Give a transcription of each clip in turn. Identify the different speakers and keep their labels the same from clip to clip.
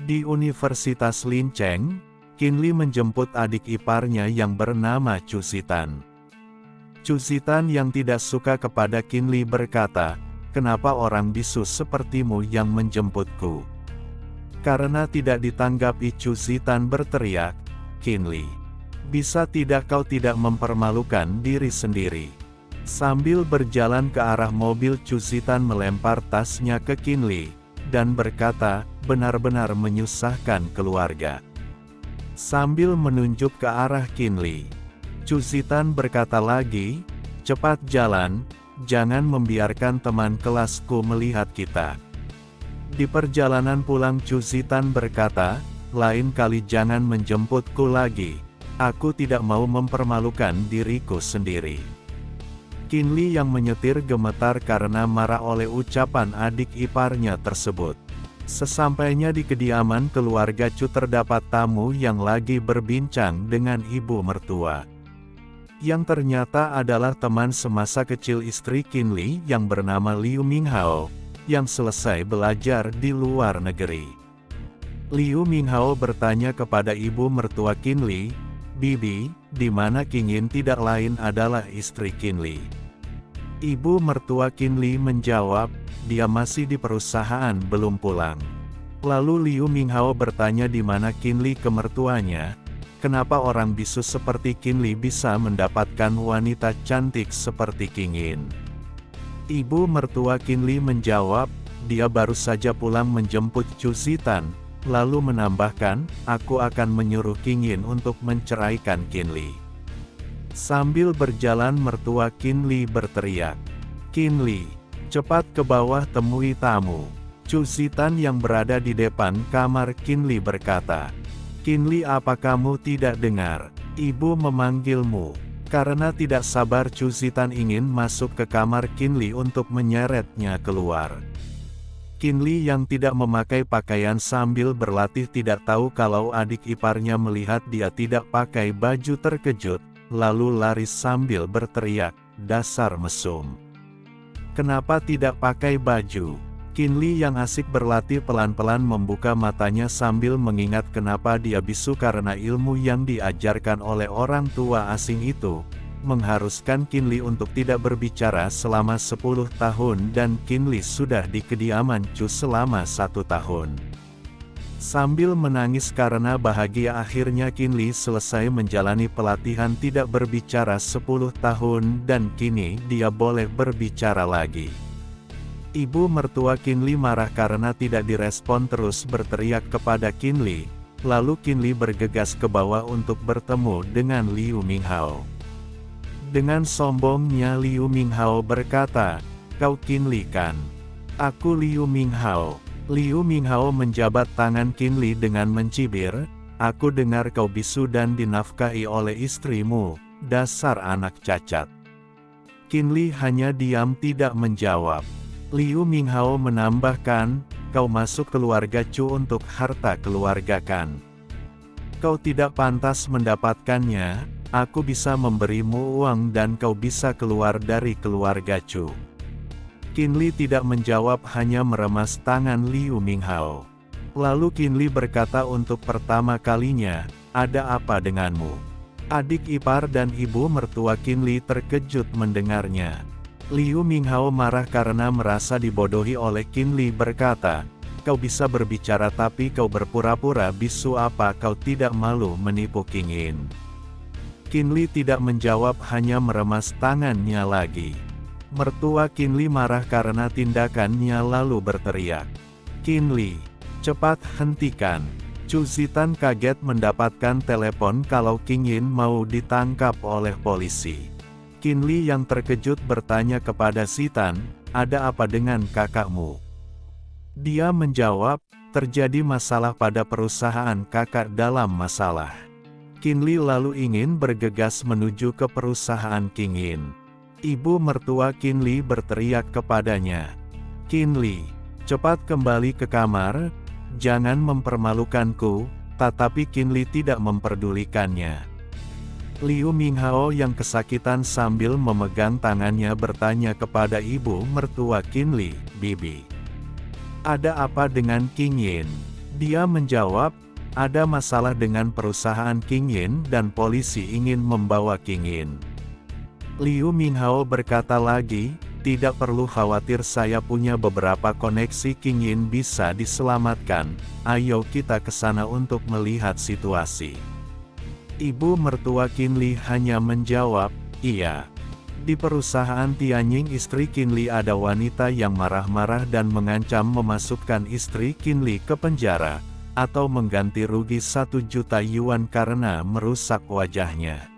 Speaker 1: Di Universitas Linceng, Qinli menjemput adik iparnya yang bernama Chu Zitan. Chu Zitan yang tidak suka kepada Qinli berkata, "Kenapa orang bisu sepertimu yang menjemputku?" Karena tidak ditanggapi, Chu Zitan berteriak, "Qinli, bisa tidak kau tidak mempermalukan diri sendiri?" Sambil berjalan ke arah mobil, Chu Zitan melempar tasnya ke Qinli, dan berkata, "Benar-benar menyusahkan keluarga." Sambil menunjuk ke arah Qinli, Chu Zitan berkata lagi, "Cepat jalan, jangan membiarkan teman kelasku melihat kita." Di perjalanan pulang, Chu Zitan berkata, "Lain kali jangan menjemputku lagi. Aku tidak mau mempermalukan diriku sendiri." Qinli yang menyetir gemetar karena marah oleh ucapan adik iparnya tersebut. Sesampainya di kediaman keluarga Chu, terdapat tamu yang lagi berbincang dengan ibu mertua. Yang ternyata adalah teman semasa kecil istri Qinli yang bernama Liu Minghao, yang selesai belajar di luar negeri. Liu Minghao bertanya kepada ibu mertua Qinli, "Bibi, di mana Qingyin?" Tidak lain adalah istri Qinli. Ibu mertua Qinli menjawab, "Dia masih di perusahaan, belum pulang." Lalu Liu Minghao bertanya di mana Qinli ke mertuanya, "Kenapa orang bisu seperti Qinli bisa mendapatkan wanita cantik seperti Qingyin?" Ibu mertua Qinli menjawab, "Dia baru saja pulang menjemput Chu Zitan," lalu menambahkan, "Aku akan menyuruh Qingyin untuk menceraikan Qinli." Sambil berjalan, mertua Qinli berteriak, "Qinli, cepat ke bawah temui tamu." Chu Zitan yang berada di depan kamar Qinli berkata, "Qinli, apa kamu tidak dengar? Ibu memanggilmu." Karena tidak sabar, Chu Zitan ingin masuk ke kamar Qinli untuk menyeretnya keluar. Qinli yang tidak memakai pakaian sambil berlatih tidak tahu kalau adik iparnya melihat dia tidak pakai baju, terkejut, lalu lari sambil berteriak, "Dasar mesum! Kenapa tidak pakai baju?" Qinli yang asik berlatih pelan-pelan membuka matanya sambil mengingat kenapa dia bisu karena ilmu yang diajarkan oleh orang tua asing itu mengharuskan Qinli untuk tidak berbicara selama 10 tahun dan Qinli sudah di kediaman Chu selama 1 tahun. Sambil menangis karena bahagia, akhirnya Qinli selesai menjalani pelatihan tidak berbicara 10 tahun dan kini dia boleh berbicara lagi. Ibu mertua Qinli marah karena tidak direspon, terus berteriak kepada Qinli, lalu Qinli bergegas ke bawah untuk bertemu dengan Liu Minghao. Dengan sombongnya Liu Minghao berkata, "Kau Qinli kan? Aku Liu Minghao." Liu Minghao menjabat tangan Qinli dengan mencibir, "Aku dengar kau bisu dan dinafkahi oleh istrimu, dasar anak cacat." Qinli hanya diam tidak menjawab. Liu Minghao menambahkan, "Kau masuk keluarga Chu untuk harta keluarga kan? Kau tidak pantas mendapatkannya. Aku bisa memberimu uang dan kau bisa keluar dari keluarga Chu." Qinli tidak menjawab, hanya meremas tangan Liu Minghao. Lalu Qinli berkata untuk pertama kalinya, "Ada apa denganmu?" Adik ipar dan ibu mertua Qinli terkejut mendengarnya. Liu Minghao marah karena merasa dibodohi oleh Qinli berkata, "Kau bisa berbicara tapi kau berpura-pura bisu, apa kau tidak malu menipu Qingyin?" Qinli tidak menjawab, hanya meremas tangannya lagi. Mertua Qinli marah karena tindakannya lalu berteriak, "Qinli, cepat hentikan." Chu Zitan kaget mendapatkan telepon kalau Qingyin mau ditangkap oleh polisi. Qinli yang terkejut bertanya kepada Zitan, "Ada apa dengan kakakmu?" Dia menjawab, "Terjadi masalah pada perusahaan kakak dalam masalah." Qinli lalu ingin bergegas menuju ke perusahaan Qingyin. Ibu mertua Qinli berteriak kepadanya, "Qinli, cepat kembali ke kamar, jangan mempermalukanku." Tetapi Qinli tidak memperdulikannya. Liu Minghao yang kesakitan sambil memegang tangannya bertanya kepada ibu mertua Qinli, "Bibi, ada apa dengan Qingyin?" Dia menjawab, ada masalah dengan perusahaan King Yin dan polisi ingin membawa King Yin. Liu Minghao berkata lagi, tidak perlu khawatir, saya punya beberapa koneksi, King Yin bisa diselamatkan, ayo kita ke sana untuk melihat situasi. Ibu mertua Qin Li hanya menjawab, iya. Di perusahaan Tianying istri Qin Li ada wanita yang marah-marah dan mengancam memasukkan istri Qin Li ke penjara, atau mengganti rugi 1 juta yuan karena merusak wajahnya.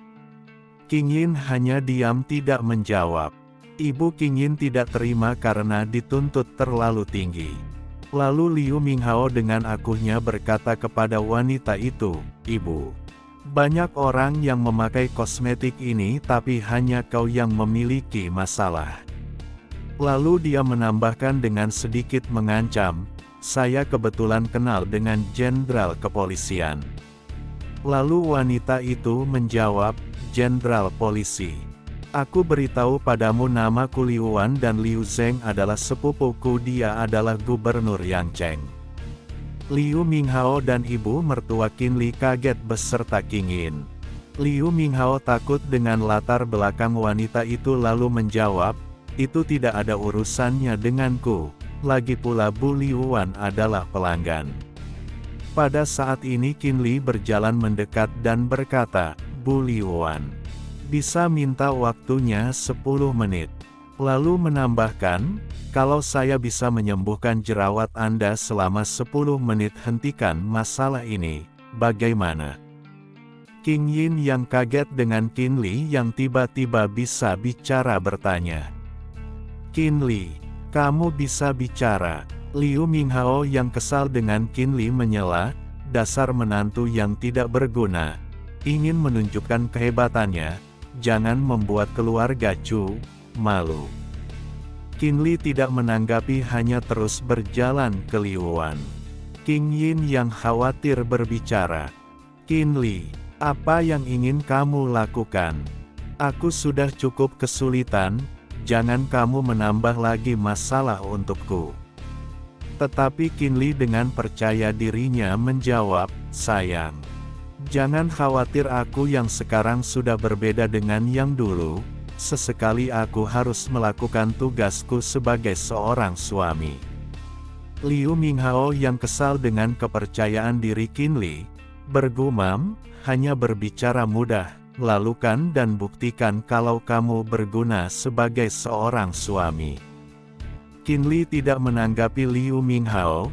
Speaker 1: King Yin hanya diam tidak menjawab. Ibu King Yin tidak terima karena dituntut terlalu tinggi. Lalu Liu Minghao dengan akuhnya berkata kepada wanita itu, Ibu, banyak orang yang memakai kosmetik ini tapi hanya kau yang memiliki masalah. Lalu dia menambahkan dengan sedikit mengancam, saya kebetulan kenal dengan jenderal kepolisian. Lalu wanita itu menjawab, jenderal polisi. Aku beritahu padamu namaku Liu Wan dan Liu Zheng adalah sepupuku, dia adalah gubernur Yangcheng. Liu Minghao dan ibu mertua Qin Li kaget beserta King Yin. Liu Minghao takut dengan latar belakang wanita itu lalu menjawab, itu tidak ada urusannya denganku, lagi pula Bu Liu Wan adalah pelanggan. Pada saat ini Qin Li berjalan mendekat dan berkata, Bu Liu Wan, bisa minta waktunya 10 menit. Lalu menambahkan, kalau saya bisa menyembuhkan jerawat Anda selama 10 menit, hentikan masalah ini, bagaimana? King Yin yang kaget dengan Qin Li yang tiba-tiba bisa bicara bertanya. Qin Li, kamu bisa bicara. Liu Minghao yang kesal dengan Qin Li menyela, dasar menantu yang tidak berguna. Ingin menunjukkan kehebatannya, jangan membuat keluarga Chu malu. Qin Li tidak menanggapi, hanya terus berjalan ke Liu Wan. King Yin yang khawatir berbicara. Qin Li, apa yang ingin kamu lakukan? Aku sudah cukup kesulitan, jangan kamu menambah lagi masalah untukku. Tetapi Qin Li dengan percaya dirinya menjawab, sayang, jangan khawatir, aku yang sekarang sudah berbeda dengan yang dulu. Sesekali aku harus melakukan tugasku sebagai seorang suami. Liu Minghao yang kesal dengan kepercayaan diri Qin Li, bergumam, hanya berbicara mudah, lakukan dan buktikan kalau kamu berguna sebagai seorang suami. Qin Li tidak menanggapi Liu Minghao,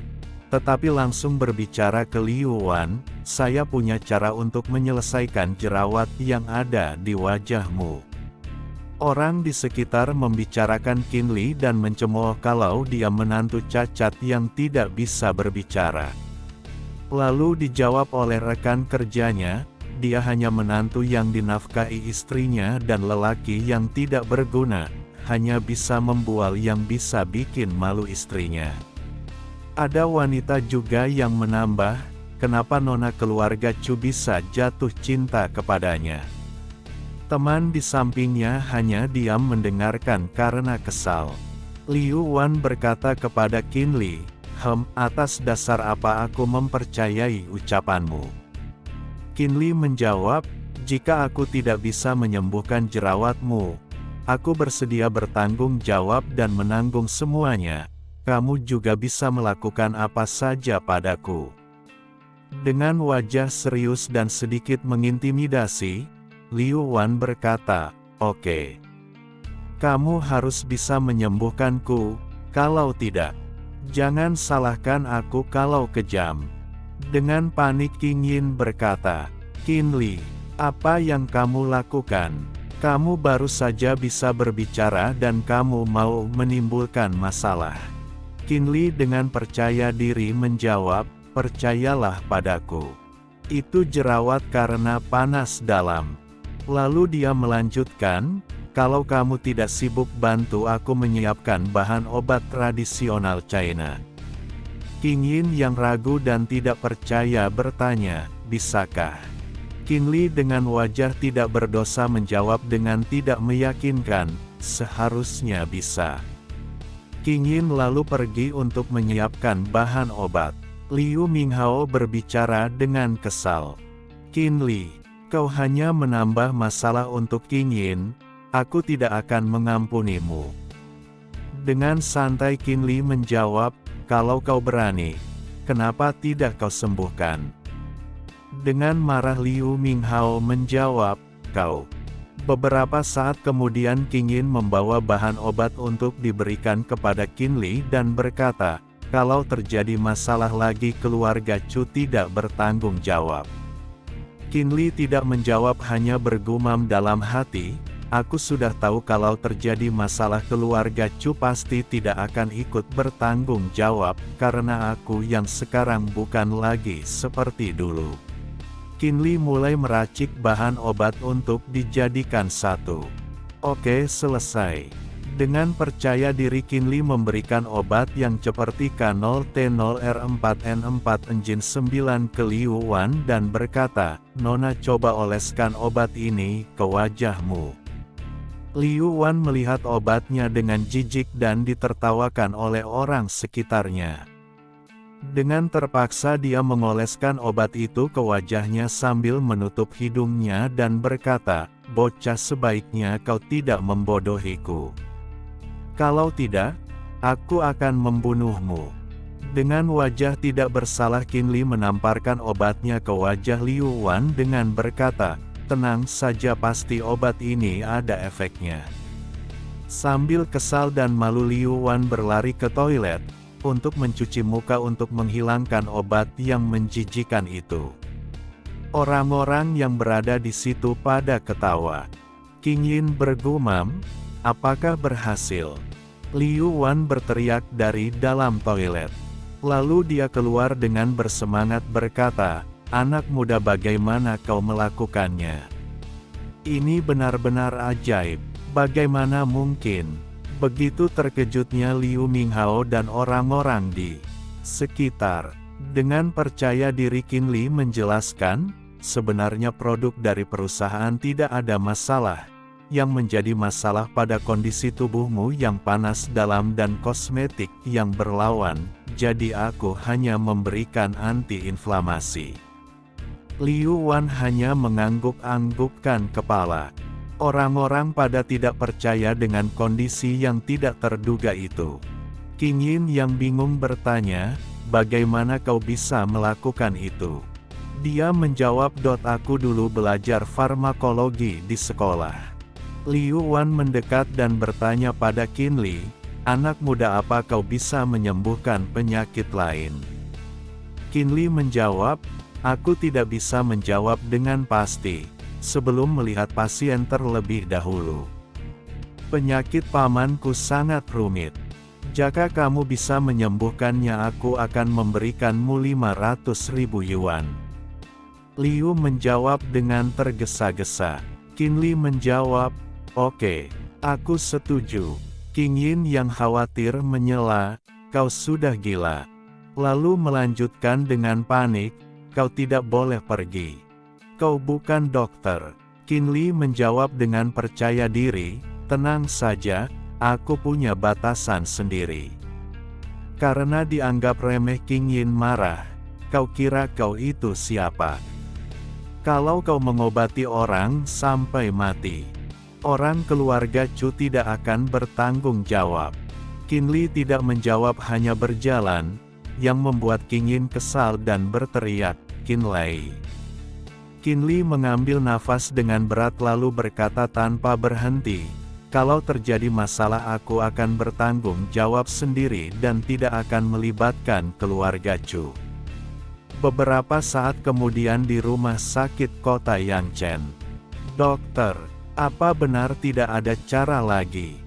Speaker 1: tetapi langsung berbicara ke Liu Wan, saya punya cara untuk menyelesaikan jerawat yang ada di wajahmu. Orang di sekitar membicarakan Qin Li dan mencemooh kalau dia menantu cacat yang tidak bisa berbicara. Lalu dijawab oleh rekan kerjanya, dia hanya menantu yang dinafkahi istrinya dan lelaki yang tidak berguna, hanya bisa membual yang bisa bikin malu istrinya. Ada wanita juga yang menambah, kenapa nona keluarga Chu bisa jatuh cinta kepadanya. Teman di sampingnya hanya diam mendengarkan karena kesal. Liu Wan berkata kepada Qin Li, atas dasar apa aku mempercayai ucapanmu? Qin Li menjawab, jika aku tidak bisa menyembuhkan jerawatmu, aku bersedia bertanggung jawab dan menanggung semuanya. Kamu juga bisa melakukan apa saja padaku. Dengan wajah serius dan sedikit mengintimidasi, Liu Wan berkata, oke. Kamu harus bisa menyembuhkanku, kalau tidak, jangan salahkan aku kalau kejam. Dengan panik King Yin berkata, Qin Li, apa yang kamu lakukan? Kamu baru saja bisa berbicara dan kamu mau menimbulkan masalah. Qin Li dengan percaya diri menjawab, percayalah padaku. Itu jerawat karena panas dalam. Lalu dia melanjutkan, kalau kamu tidak sibuk bantu aku menyiapkan bahan obat tradisional China. King Yin yang ragu dan tidak percaya bertanya, bisakah? Qin Li dengan wajah tidak berdosa menjawab dengan tidak meyakinkan, seharusnya bisa. King Yin lalu pergi untuk menyiapkan bahan obat. Liu Minghao berbicara dengan kesal. Qin Li, kau hanya menambah masalah untuk Qin Yin, aku tidak akan mengampunimu. Dengan santai Qin Li menjawab, kalau kau berani, kenapa tidak kau sembuhkan? Dengan marah Liu Minghao menjawab, kau. Beberapa saat kemudian Qin Yin membawa bahan obat untuk diberikan kepada Qin Li dan berkata, kalau terjadi masalah lagi keluarga Chu tidak bertanggung jawab. Qin Li tidak menjawab, hanya bergumam dalam hati, aku sudah tahu kalau terjadi masalah keluarga Chu pasti tidak akan ikut bertanggung jawab, karena aku yang sekarang bukan lagi seperti dulu. Qin Li mulai meracik bahan obat untuk dijadikan satu. Oke, selesai. Dengan percaya diri Qin Li memberikan obat yang seperti K0T0R4N4 Engine 9 ke Liu Wan dan berkata, Nona coba oleskan obat ini ke wajahmu. Liu Wan melihat obatnya dengan jijik dan ditertawakan oleh orang sekitarnya. Dengan terpaksa dia mengoleskan obat itu ke wajahnya sambil menutup hidungnya dan berkata, bocah sebaiknya kau tidak membodohiku. Kalau tidak, aku akan membunuhmu. Dengan wajah tidak bersalah Qin Li menamparkan obatnya ke wajah Liu Wan dengan berkata, tenang saja pasti obat ini ada efeknya. Sambil kesal dan malu Liu Wan berlari ke toilet, untuk mencuci muka untuk menghilangkan obat yang menjijikan itu. Orang-orang yang berada di situ pada ketawa. Qin Yin bergumam, apakah berhasil? Liu Wan berteriak dari dalam toilet. Lalu dia keluar dengan bersemangat berkata, anak muda bagaimana kau melakukannya? Ini benar-benar ajaib, bagaimana mungkin? Begitu terkejutnya Liu Minghao dan orang-orang di sekitar. Dengan percaya diri Qin Li menjelaskan, sebenarnya produk dari perusahaan tidak ada masalah. Yang menjadi masalah pada kondisi tubuhmu yang panas dalam dan kosmetik yang berlawan, jadi aku hanya memberikan anti-inflamasi. Liu Wan hanya mengangguk-anggukkan kepala. Orang-orang pada tidak percaya dengan kondisi yang tidak terduga itu. Qin Yin yang bingung bertanya, bagaimana kau bisa melakukan itu? Dia menjawab, aku dulu belajar farmakologi di sekolah. Liu Wan mendekat dan bertanya pada Qin Li, anak muda apa kau bisa menyembuhkan penyakit lain? Qin Li menjawab, aku tidak bisa menjawab dengan pasti. Sebelum melihat pasien terlebih dahulu. Penyakit pamanku sangat rumit. Jika kamu bisa menyembuhkannya aku akan memberikanmu 500.000 yuan. Liu menjawab dengan tergesa-gesa. Qin Li menjawab, oke, aku setuju. Qin Yin yang khawatir menyela, kau sudah gila. Lalu melanjutkan dengan panik, kau tidak boleh pergi. Kau bukan dokter. Qin Li menjawab dengan percaya diri, tenang saja, aku punya batasan sendiri. Karena dianggap remeh Qin Yin marah, kau kira kau itu siapa? Kalau kau mengobati orang sampai mati, orang keluarga Chu tidak akan bertanggung jawab. Qin Li tidak menjawab, hanya berjalan, yang membuat Qin Yin kesal dan berteriak, Qin Lei. Qin Li mengambil nafas dengan berat lalu berkata tanpa berhenti, kalau terjadi masalah aku akan bertanggung jawab sendiri dan tidak akan melibatkan keluarga Chu. Beberapa saat kemudian di rumah sakit kota Yangchen. Dokter, apa benar tidak ada cara lagi?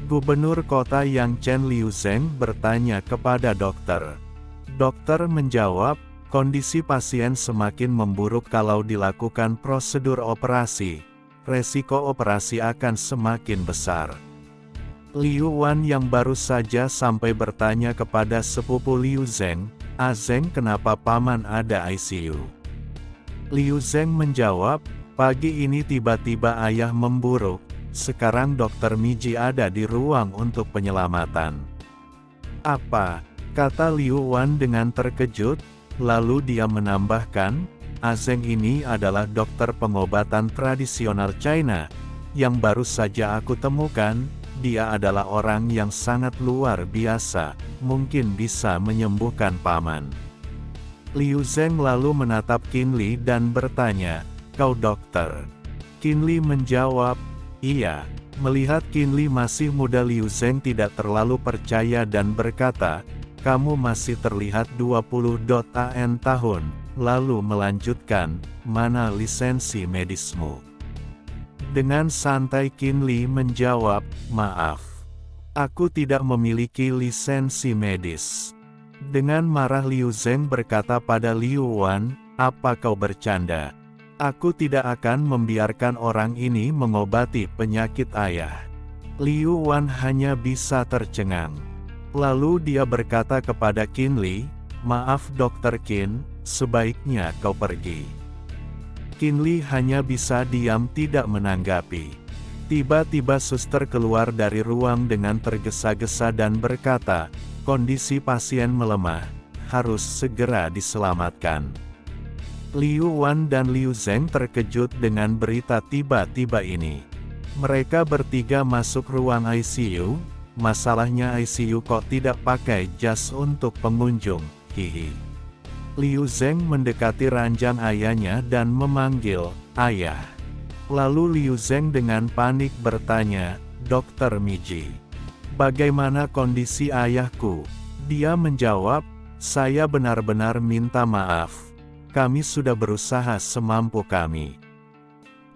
Speaker 1: Gubernur kota Yangchen Liu Zheng bertanya kepada dokter. Dokter menjawab, kondisi pasien semakin memburuk kalau dilakukan prosedur operasi. Resiko operasi akan semakin besar. Liu Wan yang baru saja sampai bertanya kepada sepupu Liu Zheng, Zheng kenapa paman ada ICU? Liu Zheng menjawab, pagi ini tiba-tiba ayah memburuk, sekarang dokter Miji ada di ruang untuk penyelamatan. Apa? kata Liu Wan dengan terkejut, lalu dia menambahkan, Azeng ini adalah dokter pengobatan tradisional China, yang baru saja aku temukan, dia adalah orang yang sangat luar biasa, mungkin bisa menyembuhkan paman. Liu Zeng lalu menatap Qin Li dan bertanya, kau dokter? Qin Li menjawab, iya. Melihat Qin Li masih muda, Liu Zeng tidak terlalu percaya dan berkata, kamu masih terlihat 20-an tahun, lalu melanjutkan, mana lisensi medismu? Dengan santai Qin Li menjawab, maaf. Aku tidak memiliki lisensi medis. Dengan marah Liu Zeng berkata pada Liu Wan, apa kau bercanda? Aku tidak akan membiarkan orang ini mengobati penyakit ayah. Liu Wan hanya bisa tercengang. Lalu dia berkata kepada Qin Li, maaf Dr. Qin, sebaiknya kau pergi. Qin Li hanya bisa diam tidak menanggapi. Tiba-tiba suster keluar dari ruang dengan tergesa-gesa dan berkata, kondisi pasien melemah, harus segera diselamatkan. Liu Wan dan Liu Zeng terkejut dengan berita tiba-tiba ini. Mereka bertiga masuk ruang ICU, masalahnya ICU kok tidak pakai jas untuk pengunjung, hihi. Liu Zeng mendekati ranjang ayahnya dan memanggil, ayah. Lalu Liu Zeng dengan panik bertanya, Dokter Miji, bagaimana kondisi ayahku? Dia menjawab, saya benar-benar minta maaf. Kami sudah berusaha semampu kami.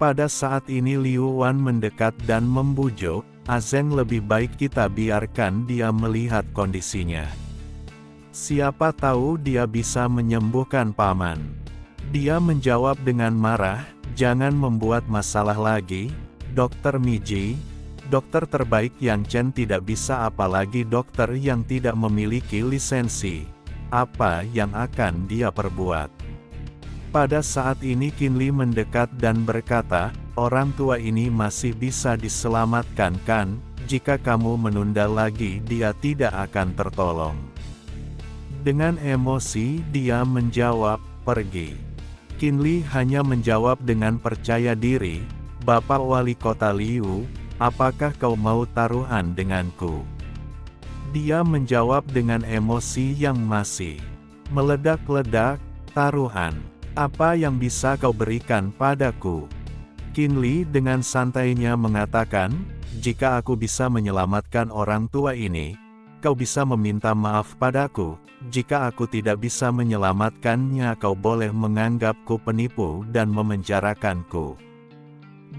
Speaker 1: Pada saat ini Liu Wan mendekat dan membujuk, Azeng lebih baik kita biarkan dia melihat kondisinya. Siapa tahu dia bisa menyembuhkan paman. Dia menjawab dengan marah, jangan membuat masalah lagi, Dokter Miji. Dokter terbaik Yang Chen tidak bisa, apalagi dokter yang tidak memiliki lisensi. Apa yang akan dia perbuat? Pada saat ini Qin Li mendekat dan berkata, orang tua ini masih bisa diselamatkan kan, jika kamu menunda lagi dia tidak akan tertolong. Dengan emosi dia menjawab, pergi. Qin Li hanya menjawab dengan percaya diri, Bapak Wali Kota Liu, apakah kau mau taruhan denganku? Dia menjawab dengan emosi yang masih meledak-ledak, taruhan. Apa yang bisa kau berikan padaku? Qin Li dengan santainya mengatakan, jika aku bisa menyelamatkan orang tua ini, kau bisa meminta maaf padaku. Jika aku tidak bisa menyelamatkannya, kau boleh menganggapku penipu dan memenjarakanku.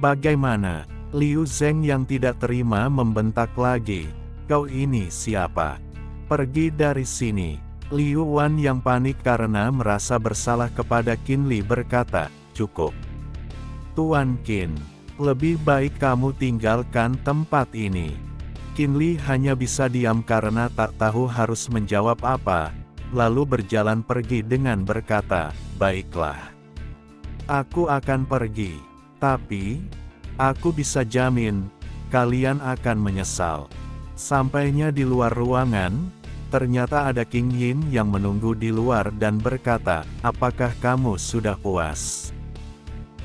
Speaker 1: Bagaimana? Liu Zeng yang tidak terima membentak lagi, kau ini siapa? Pergi dari sini. Liu Wan yang panik karena merasa bersalah kepada Qin Li berkata, cukup. Tuan Qin, lebih baik kamu tinggalkan tempat ini. Qin Li hanya bisa diam karena tak tahu harus menjawab apa, lalu berjalan pergi dengan berkata, baiklah. Aku akan pergi, tapi, aku bisa jamin, kalian akan menyesal. Sampainya di luar ruangan, ternyata ada King Yin yang menunggu di luar dan berkata, apakah kamu sudah puas?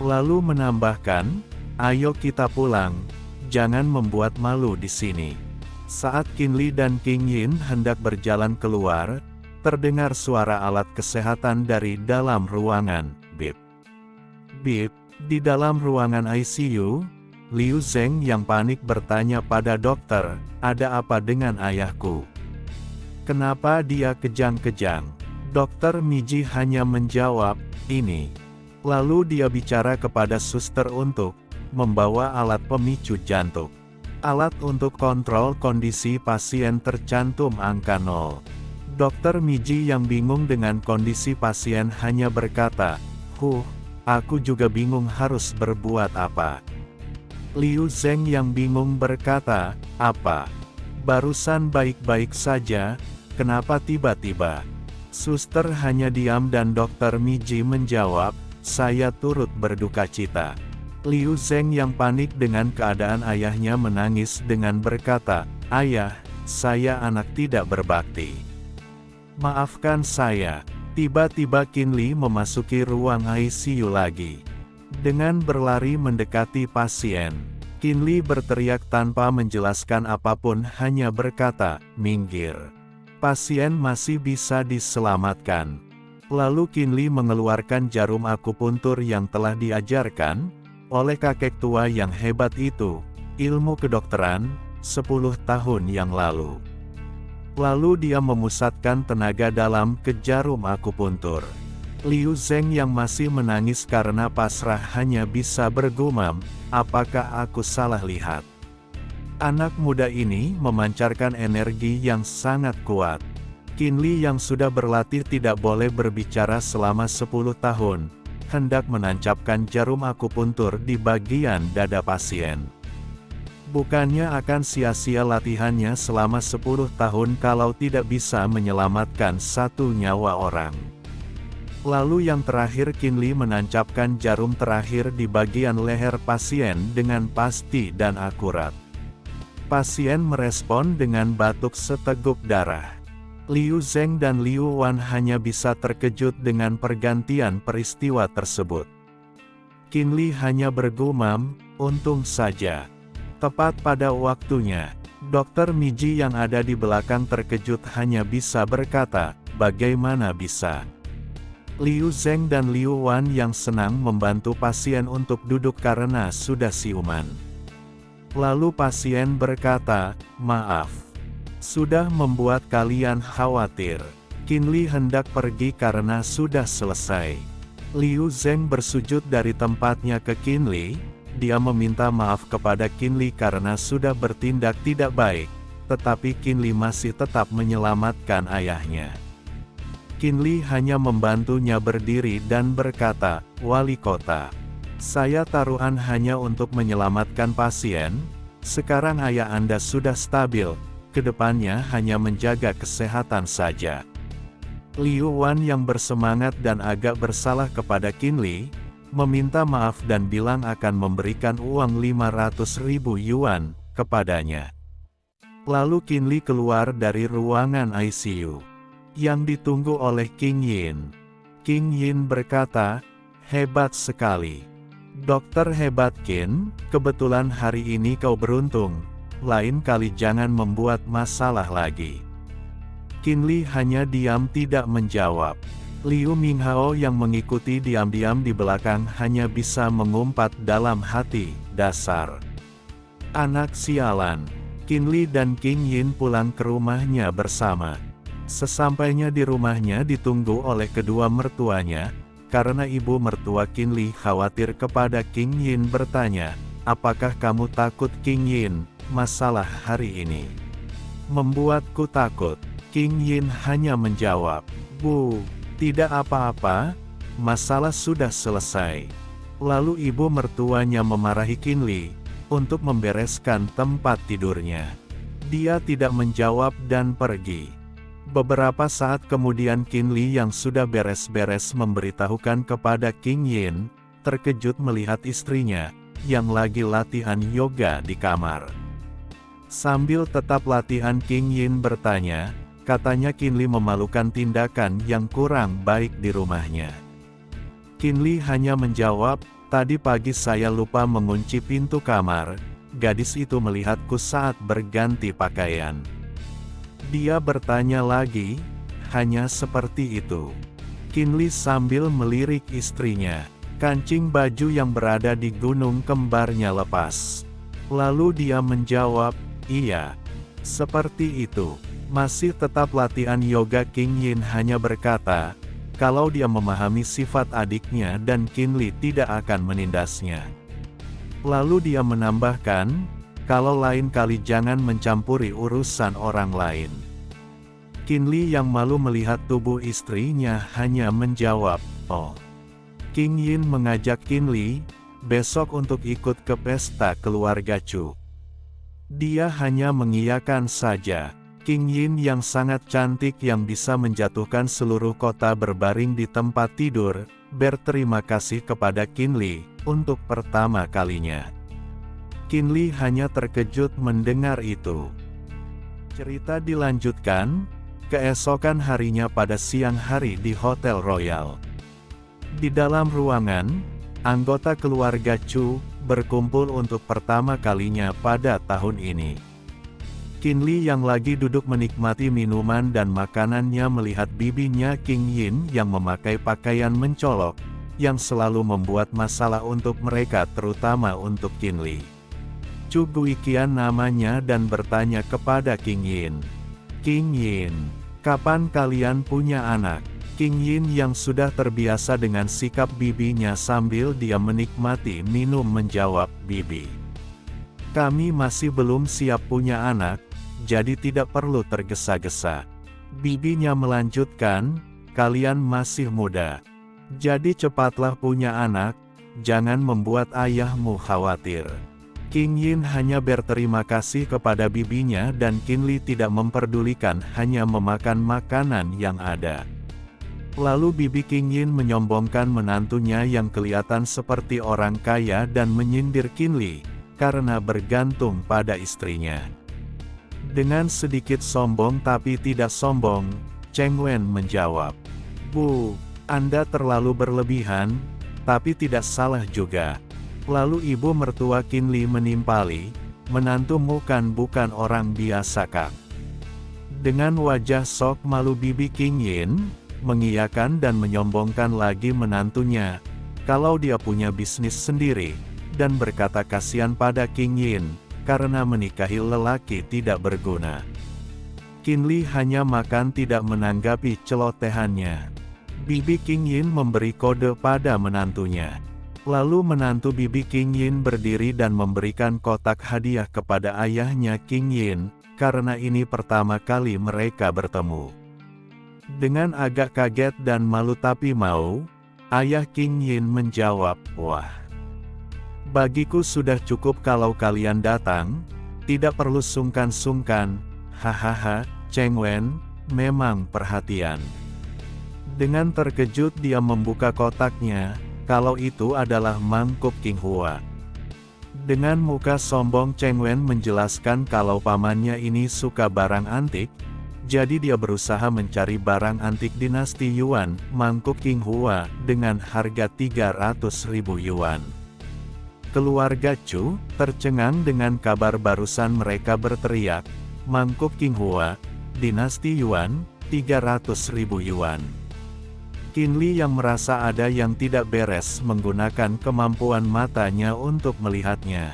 Speaker 1: Lalu menambahkan, ayo kita pulang, jangan membuat malu di sini. Saat Qin Li dan King Yin hendak berjalan keluar, terdengar suara alat kesehatan dari dalam ruangan, bip. Bip, di dalam ruangan ICU, Liu Zeng yang panik bertanya pada dokter, ada apa dengan ayahku? Kenapa dia kejang-kejang? Dokter Miji hanya menjawab, ini. Lalu dia bicara kepada suster untuk membawa alat pemicu jantung. Alat untuk kontrol kondisi pasien tercantum angka 0. Dokter Miji yang bingung dengan kondisi pasien hanya berkata, aku juga bingung harus berbuat apa. Liu Zeng yang bingung berkata, apa? Barusan baik-baik saja, kenapa tiba-tiba? Suster hanya diam dan Dokter Miji menjawab, saya turut berduka cita. Liu Zeng yang panik dengan keadaan ayahnya menangis dengan berkata, ayah, saya anak tidak berbakti. Maafkan saya. Tiba-tiba Kinli memasuki ruang ICU lagi. Dengan berlari mendekati pasien, Kinli berteriak tanpa menjelaskan apapun, hanya berkata, "Minggir. Pasien masih bisa diselamatkan." Lalu Kinli mengeluarkan jarum akupuntur yang telah diajarkan oleh kakek tua yang hebat itu, ilmu kedokteran, 10 tahun yang lalu. Lalu dia memusatkan tenaga dalam ke jarum akupuntur. Liu Zeng yang masih menangis karena pasrah hanya bisa bergumam, "Apakah aku salah lihat?" Anak muda ini memancarkan energi yang sangat kuat. Kinli yang sudah berlatih tidak boleh berbicara selama 10 tahun, hendak menancapkan jarum akupuntur di bagian dada pasien. Bukannya akan sia-sia latihannya selama 10 tahun kalau tidak bisa menyelamatkan satu nyawa orang. Lalu yang terakhir Kinli menancapkan jarum terakhir di bagian leher pasien dengan pasti dan akurat. Pasien merespon dengan batuk seteguk darah. Liu Zeng dan Liu Wan hanya bisa terkejut dengan pergantian peristiwa tersebut. Kinli hanya bergumam, "Untung saja." Tepat pada waktunya, Dr. Miji yang ada di belakang terkejut hanya bisa berkata, "Bagaimana bisa?" Liu Zeng dan Liu Wan yang senang membantu pasien untuk duduk karena sudah siuman. Lalu pasien berkata, "Maaf. Sudah membuat kalian khawatir." Kinli hendak pergi karena sudah selesai. Liu Zeng bersujud dari tempatnya ke Kinli. Dia meminta maaf kepada Kinli karena sudah bertindak tidak baik, tetapi Kinli masih tetap menyelamatkan ayahnya. Kinli hanya membantunya berdiri dan berkata, "Wali kota, saya taruhan hanya untuk menyelamatkan pasien. Sekarang ayah Anda sudah stabil, kedepannya hanya menjaga kesehatan saja." Liu Wan yang bersemangat dan agak bersalah kepada Kinli, meminta maaf dan bilang akan memberikan uang 500.000 yuan kepadanya. Lalu Kinli keluar dari ruangan ICU, yang ditunggu oleh King Yin. King Yin berkata, "Hebat sekali. Dokter hebat Qin, kebetulan hari ini kau beruntung, lain kali jangan membuat masalah lagi." Kinli hanya diam tidak menjawab. Liu Minghao yang mengikuti diam-diam di belakang hanya bisa mengumpat dalam hati, "Dasar anak sialan." Kinli dan King Yin pulang ke rumahnya bersama. Sesampainya di rumahnya ditunggu oleh kedua mertuanya, karena ibu mertua Kinli khawatir kepada King Yin bertanya, "Apakah kamu takut King Yin? Masalah hari ini membuatku takut." King Yin hanya menjawab, "Bu, tidak apa-apa, masalah sudah selesai." Lalu ibu mertuanya memarahi Kinli untuk membereskan tempat tidurnya. Dia tidak menjawab dan pergi. Beberapa saat kemudian Kinli yang sudah beres-beres memberitahukan kepada King Yin, terkejut melihat istrinya, yang lagi latihan yoga di kamar. Sambil tetap latihan King Yin bertanya, katanya Kinli memalukan tindakan yang kurang baik di rumahnya. Kinli hanya menjawab, "Tadi pagi saya lupa mengunci pintu kamar, gadis itu melihatku saat berganti pakaian." Dia bertanya lagi, "Hanya seperti itu?" Kinli sambil melirik istrinya. Kancing baju yang berada di gunung kembarnya lepas. Lalu dia menjawab, "Iya, seperti itu." Masih tetap latihan yoga, King Yin hanya berkata, kalau dia memahami sifat adiknya dan Kinli tidak akan menindasnya. Lalu dia menambahkan, kalau lain kali jangan mencampuri urusan orang lain. Kinli yang malu melihat tubuh istrinya hanya menjawab, "Oh." King Yin mengajak Kinli, besok untuk ikut ke pesta keluarga Chu. Dia hanya mengiyakan saja. King Yin yang sangat cantik yang bisa menjatuhkan seluruh kota berbaring di tempat tidur, berterima kasih kepada Kinli, untuk pertama kalinya. Kinli hanya terkejut mendengar itu. Cerita dilanjutkan, Keesokan harinya pada siang hari di Hotel Royal. Di dalam ruangan, anggota keluarga Chu berkumpul untuk pertama kalinya pada tahun ini. Qin Li yang lagi duduk menikmati minuman dan makanannya melihat bibinya Qing Yin yang memakai pakaian mencolok, yang selalu membuat masalah untuk mereka terutama untuk Qin Li. Chu Guiqian namanya dan bertanya kepada Qing Yin. Qing Yin, kapan kalian punya anak? Qing Yin yang sudah terbiasa dengan sikap bibinya sambil dia menikmati minum menjawab, Bibi, kami masih belum siap punya anak, jadi tidak perlu tergesa-gesa. Bibinya melanjutkan, kalian masih muda. Jadi cepatlah punya anak, jangan membuat ayahmu khawatir. Qing Yin hanya berterima kasih kepada bibinya dan Qin Li tidak memperdulikan, hanya memakan makanan yang ada. Lalu bibi Qing Yin menyombongkan menantunya yang kelihatan seperti orang kaya dan menyindir Qin Li, karena bergantung pada istrinya. Dengan sedikit sombong tapi tidak sombong, Cheng Wen menjawab, Bu, Anda terlalu berlebihan, tapi tidak salah juga. Lalu ibu mertua Qin Li menimpali, menantumu kan bukan orang biasa Kak. Dengan wajah sok malu bibi Qing Yin, mengiyakan dan menyombongkan lagi menantunya, kalau dia punya bisnis sendiri, dan berkata kasihan pada Qing Yin, karena menikahi lelaki tidak berguna. Qin Li hanya makan tidak menanggapi celotehannya. Bibi Qing Yin memberi kode pada menantunya. Lalu menantu bibi Qing Yin berdiri dan memberikan kotak hadiah kepada ayahnya Qing Yin, karena ini pertama kali mereka bertemu. Dengan agak kaget dan malu tapi mau, ayah Qing Yin menjawab, wah, bagiku sudah cukup kalau kalian datang, tidak perlu sungkan-sungkan, hahaha, Cheng Wen, memang perhatian. Dengan terkejut dia membuka kotaknya, kalau itu adalah mangkuk King Hua. Dengan muka sombong Cheng Wen menjelaskan kalau pamannya ini suka barang antik, jadi dia berusaha mencari barang antik dinasti Yuan, mangkuk King Hua, dengan harga 300.000 Yuan. Keluarga Chu tercengang dengan kabar barusan, mereka berteriak, mangkuk King Hua, dinasti Yuan, 300.000 Yuan. Qin Li yang merasa ada yang tidak beres menggunakan kemampuan matanya untuk melihatnya.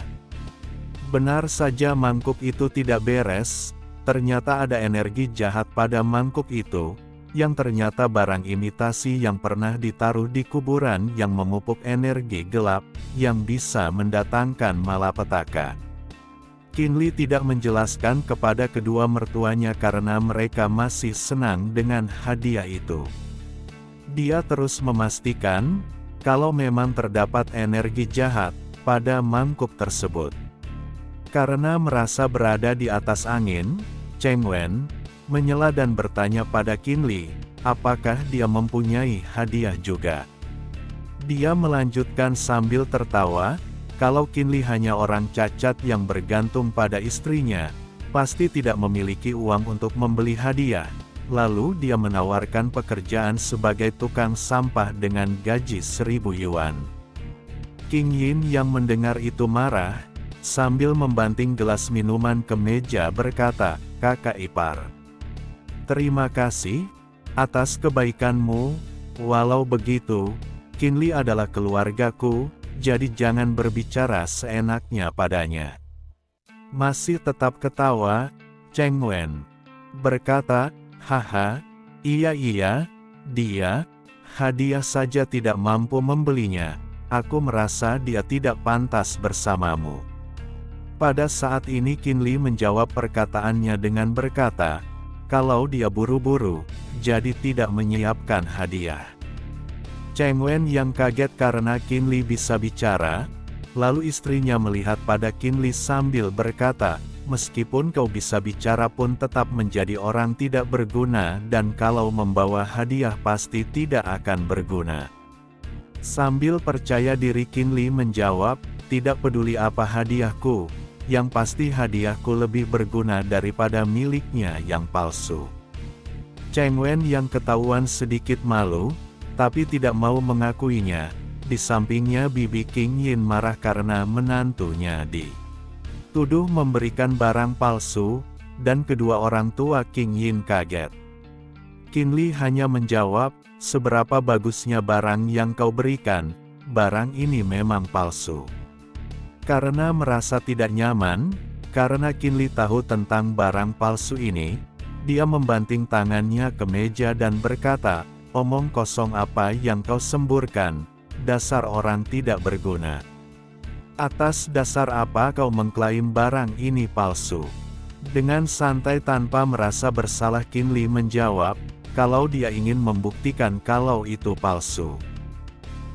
Speaker 1: Benar saja mangkuk itu tidak beres, ternyata ada energi jahat pada mangkuk itu, yang ternyata barang imitasi yang pernah ditaruh di kuburan yang memupuk energi gelap, yang bisa mendatangkan malapetaka. Qin Li tidak menjelaskan kepada kedua mertuanya karena mereka masih senang dengan hadiah itu. Dia terus memastikan, kalau memang terdapat energi jahat pada mangkuk tersebut. Karena merasa berada di atas angin, Cheng Wen menyela dan bertanya pada Qin Li, apakah dia mempunyai hadiah juga. Dia melanjutkan sambil tertawa, kalau Qin Li hanya orang cacat yang bergantung pada istrinya, pasti tidak memiliki uang untuk membeli hadiah. Lalu dia menawarkan pekerjaan sebagai tukang sampah dengan gaji 1.000 Yuan. Qing Yin yang mendengar itu marah, sambil membanting gelas minuman ke meja berkata, kakak ipar, terima kasih atas kebaikanmu, walau begitu, Qin Li adalah keluargaku, jadi jangan berbicara seenaknya padanya. Masih tetap ketawa, Cheng Wen berkata, haha, iya, dia, hadiah saja tidak mampu membelinya, aku merasa dia tidak pantas bersamamu. Pada saat ini Qin Li menjawab perkataannya dengan berkata, kalau dia buru-buru, jadi tidak menyiapkan hadiah. Cheng Wen yang kaget karena Qin Li bisa bicara, lalu istrinya melihat pada Qin Li sambil berkata, meskipun kau bisa bicara pun tetap menjadi orang tidak berguna dan kalau membawa hadiah pasti tidak akan berguna. Sambil percaya diri Qin Li menjawab, tidak peduli apa hadiahku, yang pasti hadiahku lebih berguna daripada miliknya yang palsu. Cheng Wen yang ketahuan sedikit malu, tapi tidak mau mengakuinya. Di sampingnya bibi King Yin marah karena menantunya dituduh memberikan barang palsu, dan kedua orang tua King Yin kaget. Qin Li hanya menjawab, "Seberapa bagusnya barang yang kau berikan, barang ini memang palsu." Karena merasa tidak nyaman, karena Qin Li tahu tentang barang palsu ini, dia membanting tangannya ke meja dan berkata, "Omong kosong apa yang kau semburkan, dasar orang tidak berguna. Atas dasar apa kau mengklaim barang ini palsu?" Dengan santai tanpa merasa bersalah Qin Li menjawab, kalau dia ingin membuktikan kalau itu palsu.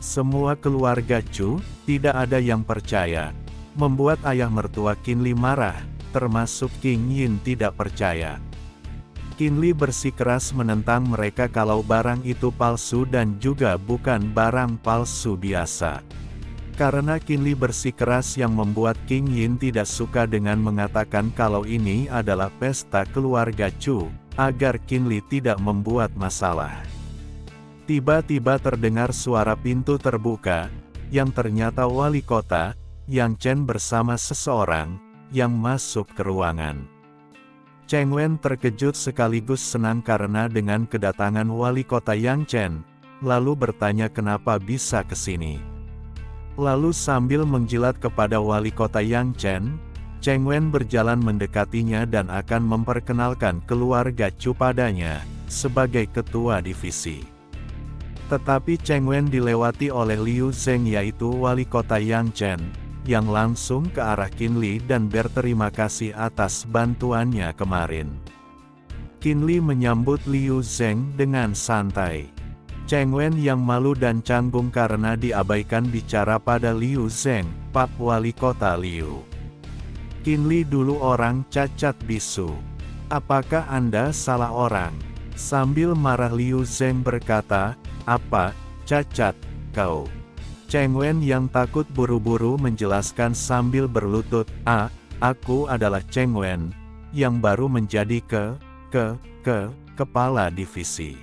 Speaker 1: Semua keluarga Chu, tidak ada yang percaya. Membuat ayah mertua Qin Li marah, termasuk King Yin tidak percaya. Qin Li bersikeras menentang mereka kalau barang itu palsu dan juga bukan barang palsu biasa. Karena Qin Li bersikeras yang membuat King Yin tidak suka dengan mengatakan kalau ini adalah pesta keluarga Chu, agar Qin Li tidak membuat masalah. Tiba-tiba terdengar suara pintu terbuka, yang ternyata wali kota, Yang Chen bersama seseorang, yang masuk ke ruangan. Cheng Wen terkejut sekaligus senang karena dengan kedatangan wali kota Yang Chen, lalu bertanya kenapa bisa ke sini. Lalu sambil menjilat kepada wali kota Yang Chen, Cheng Wen berjalan mendekatinya dan akan memperkenalkan keluarga Chu padanya, sebagai ketua divisi. Tetapi Cheng Wen dilewati oleh Liu Zeng yaitu wali kota Yang Chen, yang langsung ke arah Qin Li dan berterima kasih atas bantuannya kemarin. Qin Li menyambut Liu Zeng dengan santai. Cheng Wen yang malu dan canggung karena diabaikan bicara pada Liu Zeng, "Pak Wali Kota Liu. Qin Li dulu orang cacat bisu. Apakah Anda salah orang?" Sambil marah Liu Zeng berkata, "Apa, cacat, kau?" Cheng Wen yang takut buru-buru menjelaskan sambil berlutut, Aku adalah Cheng Wen, yang baru menjadi kepala divisi."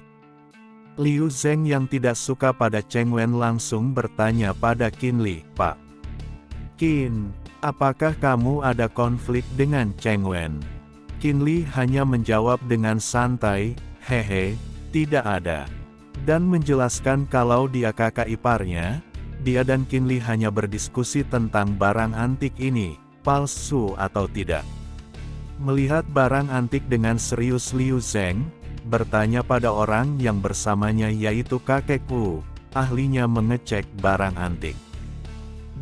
Speaker 1: Liu Zeng yang tidak suka pada Cheng Wen langsung bertanya pada Qin Li, "Pak Qin, apakah kamu ada konflik dengan Cheng Wen?" Qin Li hanya menjawab dengan santai, "Hehe, tidak ada." Dan menjelaskan kalau dia kakak iparnya. Dia dan Qin Li hanya berdiskusi tentang barang antik ini, palsu atau tidak. Melihat barang antik dengan serius Liu Zeng, bertanya pada orang yang bersamanya yaitu kakek Wu, ahlinya mengecek barang antik.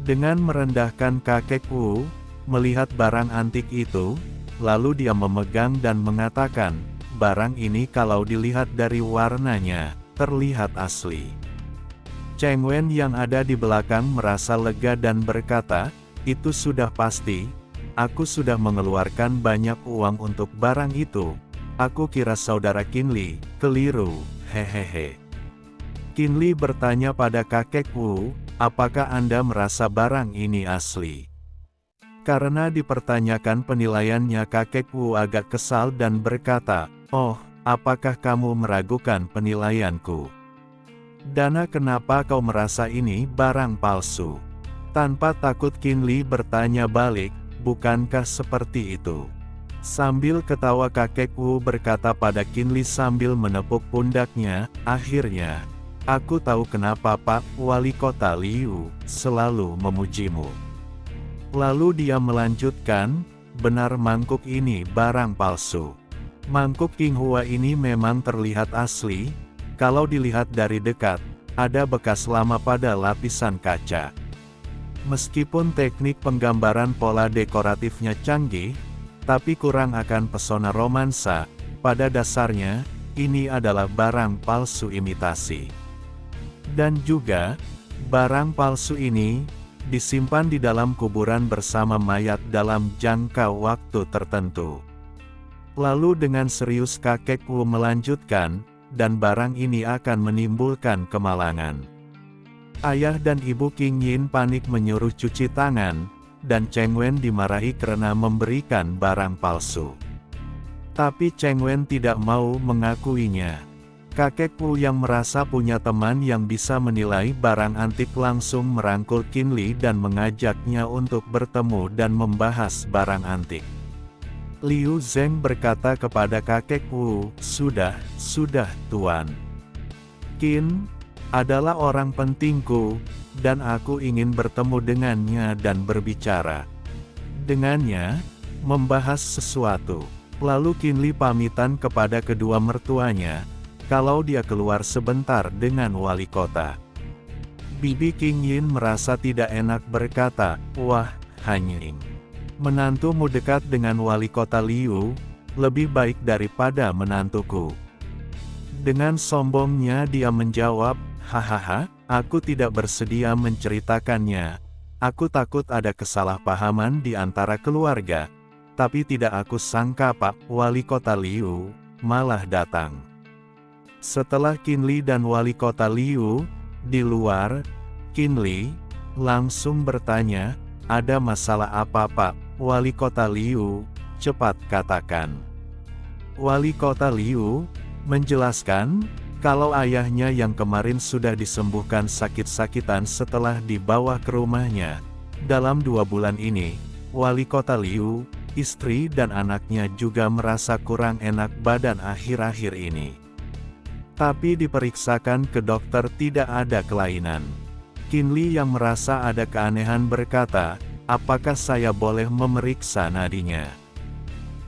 Speaker 1: Dengan merendahkan kakek Wu, melihat barang antik itu, lalu dia memegang dan mengatakan, barang ini kalau dilihat dari warnanya, terlihat asli. Cheng Wen yang ada di belakang merasa lega dan berkata, "Itu sudah pasti, aku sudah mengeluarkan banyak uang untuk barang itu. Aku kira saudara Qin Li, keliru, hehehe." Qin Li bertanya pada kakek Wu, "Apakah Anda merasa barang ini asli?" Karena dipertanyakan penilaiannya kakek Wu agak kesal dan berkata, "Oh, apakah kamu meragukan penilaianku? Dana kenapa kau merasa ini barang palsu?" Tanpa takut Qin Li bertanya balik, "Bukankah seperti itu?" Sambil ketawa kakek Wu berkata pada Qin Li sambil menepuk pundaknya, "Akhirnya, aku tahu kenapa Pak Wali Kota Liu selalu memujimu." Lalu dia melanjutkan, "Benar mangkuk ini barang palsu. Mangkuk King Hua ini memang terlihat asli. Kalau dilihat dari dekat, ada bekas lama pada lapisan kaca. Meskipun teknik penggambaran pola dekoratifnya canggih, tapi kurang akan pesona romansa. Pada dasarnya, ini adalah barang palsu imitasi. Dan juga, barang palsu ini disimpan di dalam kuburan bersama mayat dalam jangka waktu tertentu." Lalu dengan serius kakek Wu melanjutkan, "Dan barang ini akan menimbulkan kemalangan." Ayah dan ibu King Yin panik menyuruh cuci tangan, dan Cheng Wen dimarahi karena memberikan barang palsu. Tapi Cheng Wen tidak mau mengakuinya. Kakek Wu yang merasa punya teman yang bisa menilai barang antik langsung merangkul Qin Li dan mengajaknya untuk bertemu dan membahas barang antik. Liu Zeng berkata kepada kakek Wu, sudah, Tuan. Qin adalah orang pentingku, dan aku ingin bertemu dengannya dan berbicara dengannya, membahas sesuatu. Lalu Qin Li pamitan kepada kedua mertuanya, kalau dia keluar sebentar dengan wali kota. Bibi Qing Yin merasa tidak enak berkata, wah, Hanying. Menantumu dekat dengan wali kota Liu, lebih baik daripada menantuku. Dengan sombongnya dia menjawab, hahaha, aku tidak bersedia menceritakannya. Aku takut ada kesalahpahaman di antara keluarga. Tapi tidak aku sangka Pak Wali Kota Liu malah datang. Setelah Qin Li dan Wali Kota Liu di luar, Qin Li langsung bertanya, ada masalah apa Pak Wali Kota Liu? Cepat katakan. Wali Kota Liu menjelaskan, kalau ayahnya yang kemarin sudah disembuhkan sakit-sakitan setelah dibawa ke rumahnya. Dalam 2 bulan ini, Wali Kota Liu, istri dan anaknya juga merasa kurang enak badan akhir-akhir ini. Tapi diperiksakan ke dokter tidak ada kelainan. Qin Li yang merasa ada keanehan berkata, apakah saya boleh memeriksa nadinya?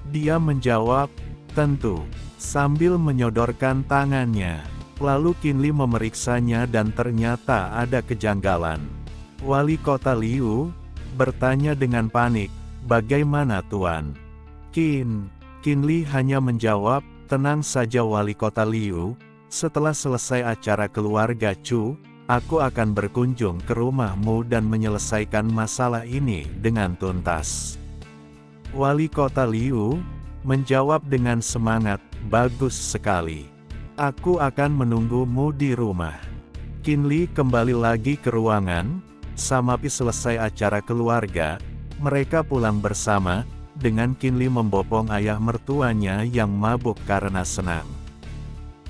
Speaker 1: Dia menjawab, tentu, sambil menyodorkan tangannya. Lalu Qin Li memeriksanya dan ternyata ada kejanggalan. Wali Kota Liu bertanya dengan panik, bagaimana Tuan? Qin Li hanya menjawab, tenang saja Wali Kota Liu, setelah selesai acara keluarga Chu, aku akan berkunjung ke rumahmu dan menyelesaikan masalah ini dengan tuntas. Wali Kota Liu menjawab dengan semangat, bagus sekali. Aku akan menunggumu di rumah. Qin Li kembali lagi ke ruangan, sampai selesai acara keluarga, mereka pulang bersama, dengan Qin Li membopong ayah mertuanya yang mabuk karena senang.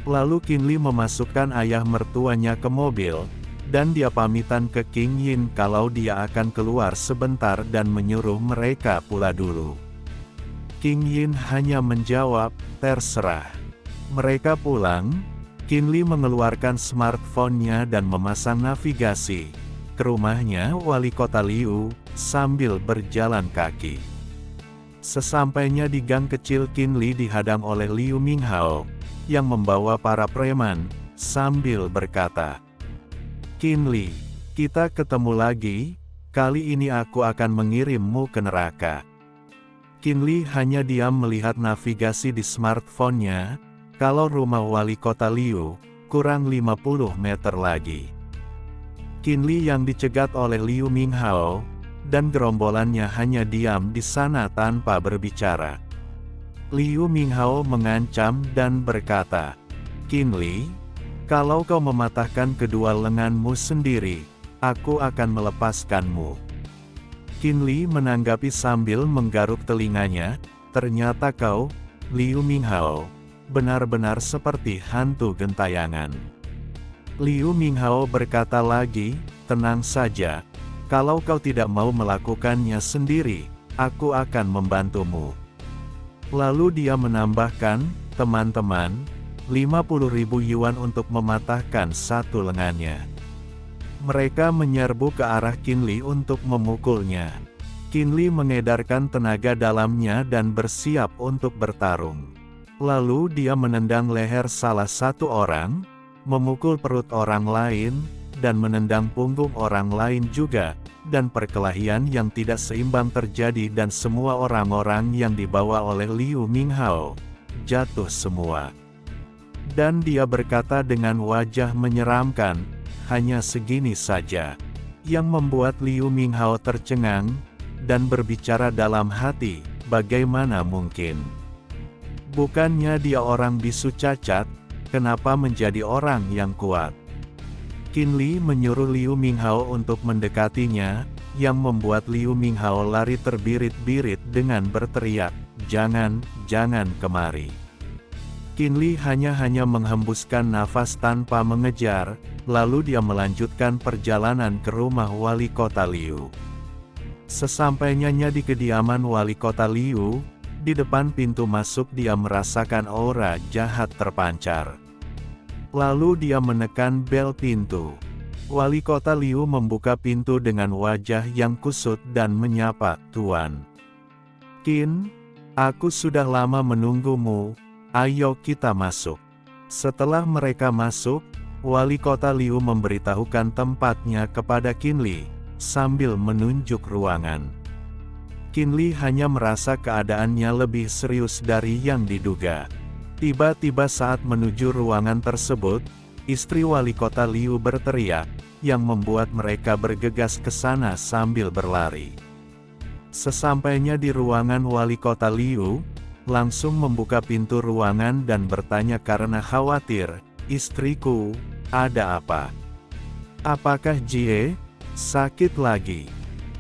Speaker 1: Lalu Qin Li memasukkan ayah mertuanya ke mobil, dan dia pamitan ke Qing Yin kalau dia akan keluar sebentar dan menyuruh mereka pula dulu. Qing Yin hanya menjawab, terserah. Mereka pulang, Qin Li mengeluarkan smartphone-nya dan memasang navigasi ke rumahnya Wali Kota Liu, sambil berjalan kaki. Sesampainya di gang kecil Qin Li dihadang oleh Liu Minghao, yang membawa para preman, sambil berkata, Qin Li, kita ketemu lagi, kali ini aku akan mengirimmu ke neraka. Qin Li hanya diam melihat navigasi di smartphone-nya, kalau rumah Wali Kota Liu, kurang 50 meter lagi. Qin Li yang dicegat oleh Liu Minghao, dan gerombolannya hanya diam di sana tanpa berbicara. Liu Minghao mengancam dan berkata, Qin Li, kalau kau mematahkan kedua lenganmu sendiri, aku akan melepaskanmu. Qin Li menanggapi sambil menggaruk telinganya, ternyata kau, Liu Minghao, benar-benar seperti hantu gentayangan. Liu Minghao berkata lagi, tenang saja, kalau kau tidak mau melakukannya sendiri, aku akan membantumu. Lalu dia menambahkan, teman-teman, 50.000 yuan untuk mematahkan satu lengannya. Mereka menyerbu ke arah Qin Li untuk memukulnya. Qin Li mengedarkan tenaga dalamnya dan bersiap untuk bertarung. Lalu dia menendang leher salah satu orang, memukul perut orang lain, dan menendang punggung orang lain juga, dan perkelahian yang tidak seimbang terjadi dan semua orang-orang yang dibawa oleh Liu Minghao jatuh semua. Dan dia berkata dengan wajah menyeramkan, hanya segini saja. Yang membuat Liu Minghao tercengang, dan berbicara dalam hati, bagaimana mungkin? Bukannya dia orang bisu cacat, kenapa menjadi orang yang kuat? Qin Li menyuruh Liu Minghao untuk mendekatinya, yang membuat Liu Minghao lari terbirit-birit dengan berteriak, jangan kemari. Qinli hanya menghembuskan nafas tanpa mengejar, lalu dia melanjutkan perjalanan ke rumah wali kota Liu. Sesampainya di kediaman wali kota Liu, di depan pintu masuk dia merasakan aura jahat terpancar. Lalu dia menekan bel pintu. Wali kota Liu membuka pintu dengan wajah yang kusut dan menyapa, "Tuan Qin, aku sudah lama menunggumu, ayo kita masuk." Setelah mereka masuk, wali kota Liu memberitahukan tempatnya kepada Qinli, sambil menunjuk ruangan. Qinli hanya merasa keadaannya lebih serius dari yang diduga. Tiba-tiba saat menuju ruangan tersebut, istri wali kota Liu berteriak, yang membuat mereka bergegas ke sana sambil berlari. Sesampainya di ruangan wali kota Liu, langsung membuka pintu ruangan dan bertanya karena khawatir, "Istriku, ada apa? Apakah Jie sakit lagi?"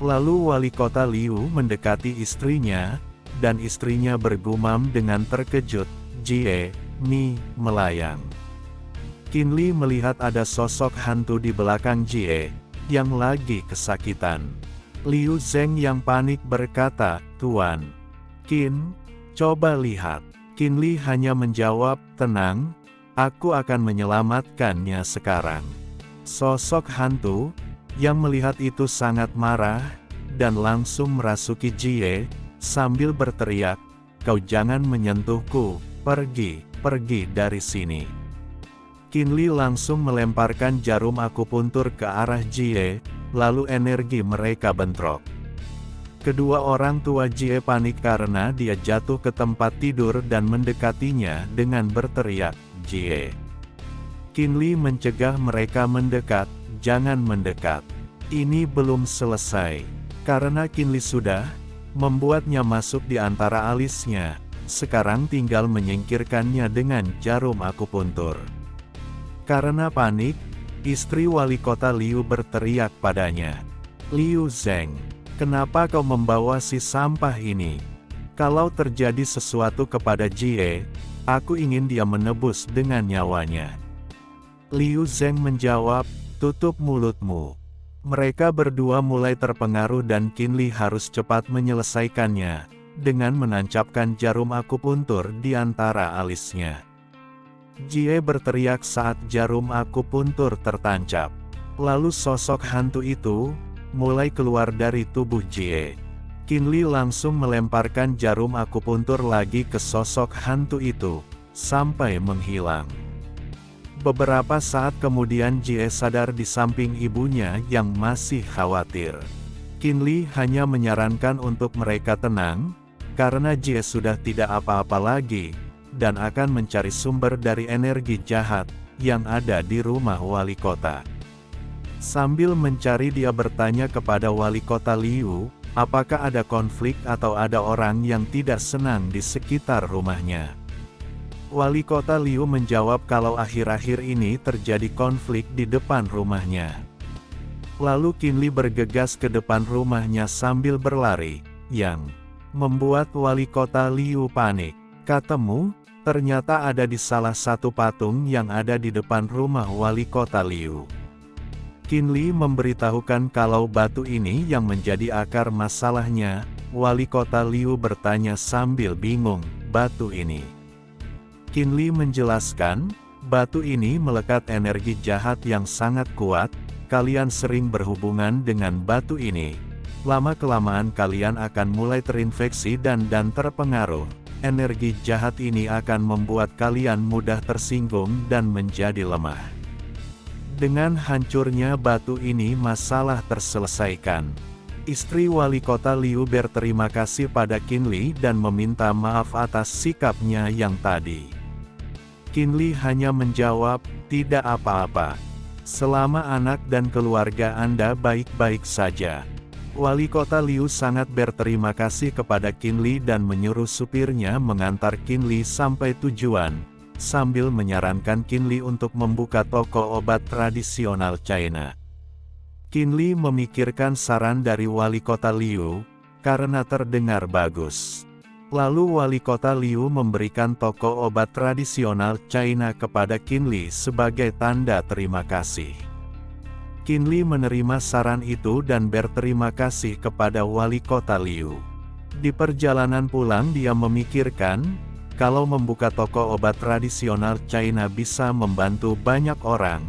Speaker 1: Lalu wali kota Liu mendekati istrinya, dan istrinya bergumam dengan terkejut, "Jie, Mi, melayang." Qinli melihat ada sosok hantu di belakang Jie, yang lagi kesakitan. Liu Zeng yang panik berkata, "Tuan Qin, coba lihat." Qinli hanya menjawab, "Tenang, aku akan menyelamatkannya sekarang." Sosok hantu, yang melihat itu sangat marah, dan langsung merasuki Jie, sambil berteriak, "Kau jangan menyentuhku, pergi dari sini." Qinli langsung melemparkan jarum akupuntur ke arah Jie, lalu energi mereka bentrok. Kedua orang tua Jie panik karena dia jatuh ke tempat tidur dan mendekatinya dengan berteriak, "Jie." Qinli mencegah mereka mendekat, "Jangan mendekat. Ini belum selesai." Karena Qinli sudah membuatnya masuk di antara alisnya, sekarang tinggal menyingkirkannya dengan jarum akupuntur. Karena panik, istri wali kota Liu berteriak padanya, "Liu Zeng, kenapa kau membawa si sampah ini? Kalau terjadi sesuatu kepada Jie, aku ingin dia menebus dengan nyawanya." Liu Zeng menjawab, "Tutup mulutmu." Mereka berdua mulai terpengaruh dan Qinli harus cepat menyelesaikannya, dengan menancapkan jarum akupuntur di antara alisnya. Jie berteriak saat jarum akupuntur tertancap. Lalu sosok hantu itu mulai keluar dari tubuh Jie. Qinli langsung melemparkan jarum akupuntur lagi ke sosok hantu itu, sampai menghilang. Beberapa saat kemudian Jie sadar di samping ibunya yang masih khawatir. Qinli hanya menyarankan untuk mereka tenang, karena Jie sudah tidak apa-apa lagi, dan akan mencari sumber dari energi jahat, yang ada di rumah wali kota. Sambil mencari dia bertanya kepada wali kota Liu, apakah ada konflik atau ada orang yang tidak senang di sekitar rumahnya. Wali kota Liu menjawab kalau akhir-akhir ini terjadi konflik di depan rumahnya. Lalu Qinli bergegas ke depan rumahnya sambil berlari, yang membuat wali kota Liu panik. "Katamu, ternyata ada di salah satu patung yang ada di depan rumah wali kota Liu." Qinli memberitahukan kalau batu ini yang menjadi akar masalahnya. Wali kota Liu bertanya sambil bingung, "Batu ini?" Qinli menjelaskan, "Batu ini melekat energi jahat yang sangat kuat, kalian sering berhubungan dengan batu ini. Lama-kelamaan kalian akan mulai terinfeksi dan terpengaruh. Energi jahat ini akan membuat kalian mudah tersinggung dan menjadi lemah. Dengan hancurnya batu ini masalah terselesaikan." Istri wali kota Liu berterima kasih pada Qinli dan meminta maaf atas sikapnya yang tadi. Qinli hanya menjawab, "Tidak apa-apa. Selama anak dan keluarga Anda baik-baik saja." Wali kota Liu sangat berterima kasih kepada Qinli dan menyuruh supirnya mengantar Qinli sampai tujuan, sambil menyarankan Qinli untuk membuka toko obat tradisional China. Qinli memikirkan saran dari wali kota Liu, karena terdengar bagus. Lalu wali kota Liu memberikan toko obat tradisional China kepada Qin Li sebagai tanda terima kasih. Qin Li menerima saran itu dan berterima kasih kepada wali kota Liu. Di perjalanan pulang dia memikirkan, kalau membuka toko obat tradisional China bisa membantu banyak orang,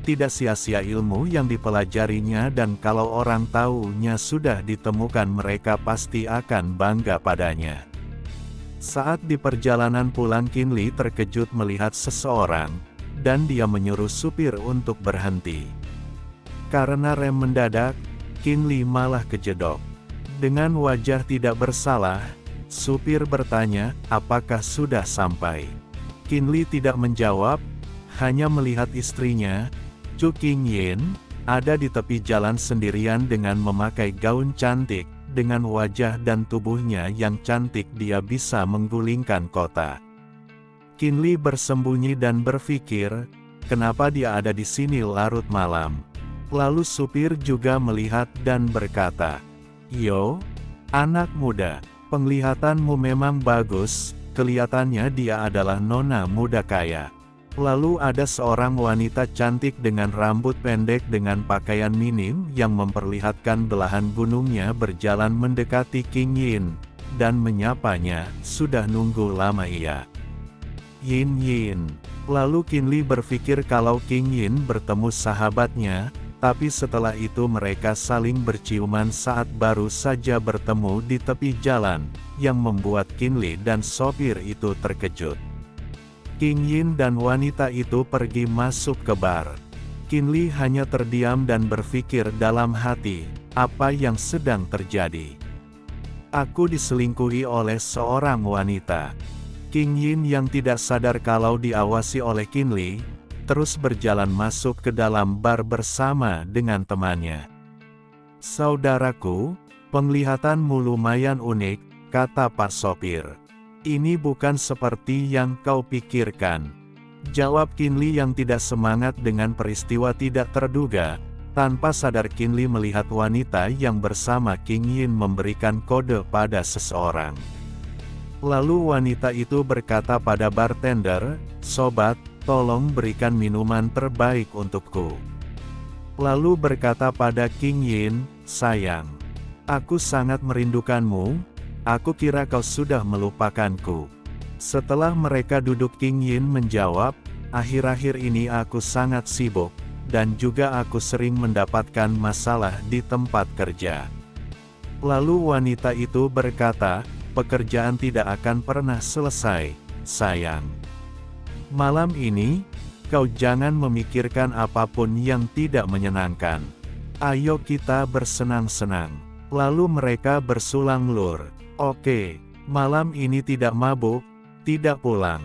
Speaker 1: tidak sia-sia ilmu yang dipelajarinya, dan kalau orang tahunya sudah ditemukan mereka pasti akan bangga padanya. Saat di perjalanan pulang Qin Li terkejut melihat seseorang, dan dia menyuruh supir untuk berhenti. Karena rem mendadak, Qin Li malah kejedok. Dengan wajah tidak bersalah, supir bertanya, apakah sudah sampai? Qin Li tidak menjawab, hanya melihat istrinya, Chu Qingyin, ada di tepi jalan sendirian dengan memakai gaun cantik. Dengan wajah dan tubuhnya yang cantik dia bisa menggulingkan kota. Qin Li bersembunyi dan berpikir, kenapa dia ada di sini larut malam. Lalu supir juga melihat dan berkata, "Yo, anak muda, penglihatanmu memang bagus, kelihatannya dia adalah nona muda kaya." Lalu ada seorang wanita cantik dengan rambut pendek dengan pakaian minim yang memperlihatkan belahan gunungnya berjalan mendekati Qingyin, dan menyapanya, sudah nunggu lama iya. Yin Yin. Lalu Qin Li berpikir kalau Qingyin bertemu sahabatnya, tapi setelah itu mereka saling berciuman saat baru saja bertemu di tepi jalan, yang membuat Qin Li dan sopir itu terkejut. Qingyin dan wanita itu pergi masuk ke bar. Qin Li hanya terdiam dan berpikir dalam hati, apa yang sedang terjadi? Aku diselingkuhi oleh seorang wanita. Qingyin yang tidak sadar kalau diawasi oleh Qin Li, terus berjalan masuk ke dalam bar bersama dengan temannya. "Saudaraku, penglihatanmu lumayan unik," kata Pak Sopir. "Ini bukan seperti yang kau pikirkan," jawab Qin Li yang tidak semangat dengan peristiwa tidak terduga. Tanpa sadar Qin Li melihat wanita yang bersama Qingyin memberikan kode pada seseorang. Lalu wanita itu berkata pada bartender, "Sobat, tolong berikan minuman terbaik untukku." Lalu berkata pada Qingyin, "Sayang, aku sangat merindukanmu. Aku kira kau sudah melupakanku." Setelah mereka duduk Qingyin menjawab, "Akhir-akhir ini aku sangat sibuk, dan juga aku sering mendapatkan masalah di tempat kerja." Lalu wanita itu berkata, "Pekerjaan tidak akan pernah selesai, sayang. Malam ini, kau jangan memikirkan apapun yang tidak menyenangkan. Ayo kita bersenang-senang." Lalu mereka bersulang lur. "Oke, malam ini tidak mabuk, tidak pulang."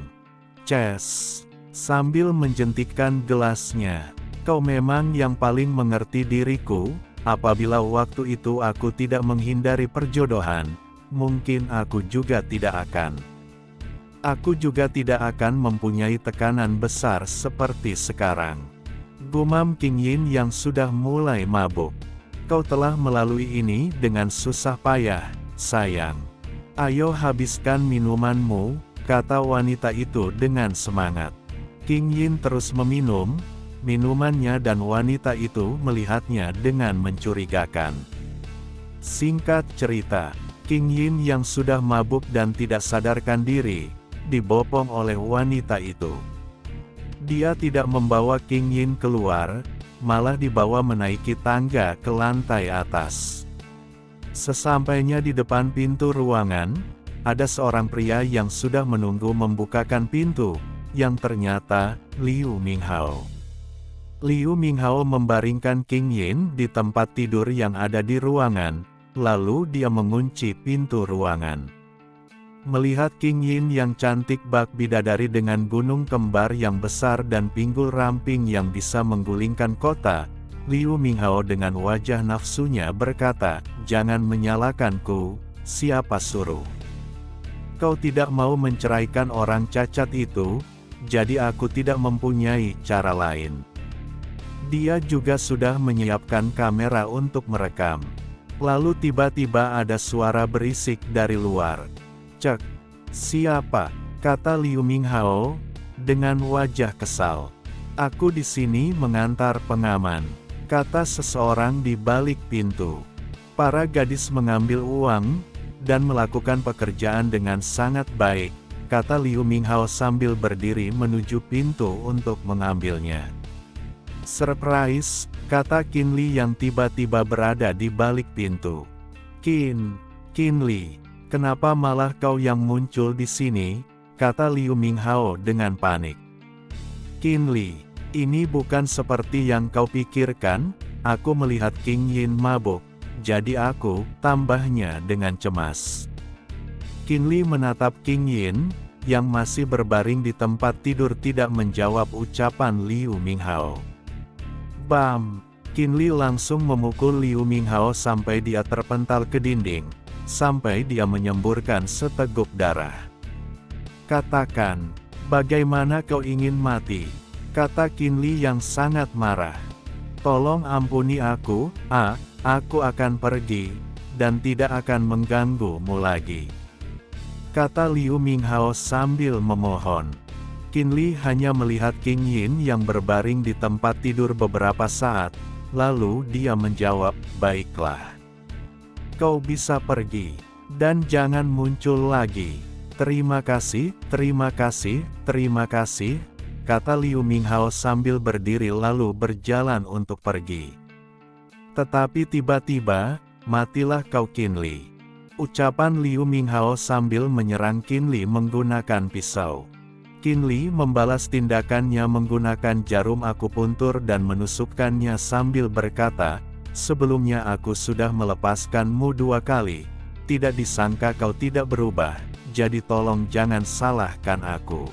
Speaker 1: Ces. Sambil menjentikkan gelasnya. "Kau memang yang paling mengerti diriku, apabila waktu itu aku tidak menghindari perjodohan, mungkin aku juga tidak akan. Aku juga tidak akan mempunyai tekanan besar seperti sekarang." Gumam Qingyin yang sudah mulai mabuk. "Kau telah melalui ini dengan susah payah, sayang. Ayo habiskan minumanmu," kata wanita itu dengan semangat. Qingyin terus meminum minumannya dan wanita itu melihatnya dengan mencurigakan. Singkat cerita, Qingyin yang sudah mabuk dan tidak sadarkan diri, dibopong oleh wanita itu. Dia tidak membawa Qingyin keluar, malah dibawa menaiki tangga ke lantai atas. Sesampainya di depan pintu ruangan, ada seorang pria yang sudah menunggu membukakan pintu, yang ternyata Liu Minghao. Liu Minghao membaringkan Qingyin di tempat tidur yang ada di ruangan, lalu dia mengunci pintu ruangan. Melihat Qingyin yang cantik bak bidadari dengan gunung kembar yang besar dan pinggul ramping yang bisa menggulingkan kota, Liu Minghao dengan wajah nafsunya berkata, "Jangan menyalahkanku, siapa suruh? Kau tidak mau menceraikan orang cacat itu, jadi aku tidak mempunyai cara lain." Dia juga sudah menyiapkan kamera untuk merekam. Lalu tiba-tiba ada suara berisik dari luar. Cek, siapa? Kata Liu Minghao, dengan wajah kesal. Aku di sini mengantar pengaman, kata seseorang di balik pintu. Para gadis mengambil uang, dan melakukan pekerjaan dengan sangat baik, kata Liu Minghao sambil berdiri menuju pintu untuk mengambilnya. Surprise, kata Qin Li yang tiba-tiba berada di balik pintu. Qin Li, kenapa malah kau yang muncul di sini? Kata Liu Minghao dengan panik. Qin Li, ini bukan seperti yang kau pikirkan, aku melihat Qin Yin mabuk, jadi aku, tambahnya dengan cemas. Qin Li menatap Qin Yin, yang masih berbaring di tempat tidur tidak menjawab ucapan Liu Minghao. Bam! Qin Li langsung memukul Liu Minghao sampai dia terpental ke dinding, sampai dia menyemburkan seteguk darah. Katakan, bagaimana kau ingin mati? Kata Qin Li yang sangat marah. Tolong ampuni aku, aku akan pergi, dan tidak akan mengganggumu lagi. Kata Liu Minghao sambil memohon. Qin Li hanya melihat Qin Yin yang berbaring di tempat tidur beberapa saat, lalu dia menjawab, baiklah. Kau bisa pergi, dan jangan muncul lagi. Terima kasih, terima kasih, terima kasih, kata Liu Minghao sambil berdiri lalu berjalan untuk pergi. Tetapi tiba-tiba, matilah kau Qin Li. Ucapan Liu Minghao sambil menyerang Qin Li menggunakan pisau. Qin Li membalas tindakannya menggunakan jarum akupuntur dan menusukkannya sambil berkata, sebelumnya aku sudah melepaskanmu 2 kali, tidak disangka kau tidak berubah, jadi tolong jangan salahkan aku.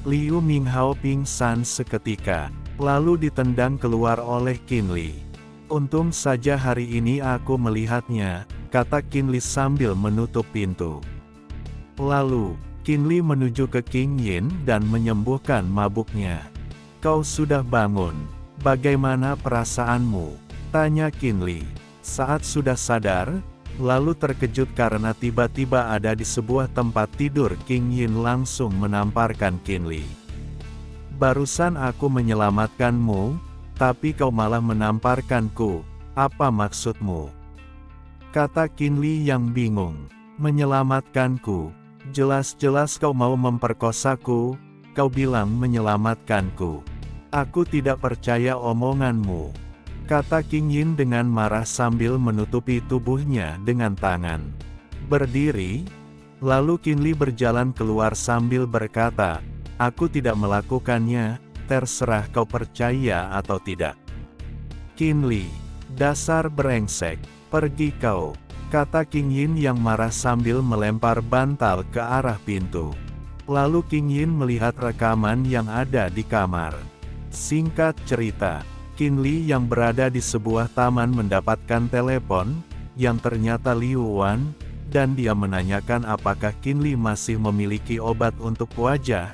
Speaker 1: Liu Minghao pingsan seketika, lalu ditendang keluar oleh Qin Li. Untung saja hari ini aku melihatnya, kata Qin Li sambil menutup pintu. Lalu, Qin Li menuju ke Qin Yin dan menyembuhkan mabuknya. Kau sudah bangun, bagaimana perasaanmu? Tanya Qin Li. Saat sudah sadar, lalu terkejut karena tiba-tiba ada di sebuah tempat tidur Qin Yin langsung menamparkan Qin Li. Barusan aku menyelamatkanmu, tapi kau malah menamparkanku, apa maksudmu? Kata Qin Li yang bingung. Menyelamatkanku? Jelas-jelas kau mau memperkosaku, kau bilang menyelamatkanku. Aku tidak percaya omonganmu. Kata Qin Yin dengan marah sambil menutupi tubuhnya dengan tangan. Berdiri, lalu Qin Li berjalan keluar sambil berkata, aku tidak melakukannya, terserah kau percaya atau tidak. Qin Li, dasar brengsek, pergi kau. Kata Qin Yin yang marah sambil melempar bantal ke arah pintu. Lalu Qin Yin melihat rekaman yang ada di kamar. Singkat cerita, Qin Li yang berada di sebuah taman mendapatkan telepon, yang ternyata Liu Wan, dan dia menanyakan apakah Qin Li masih memiliki obat untuk wajah,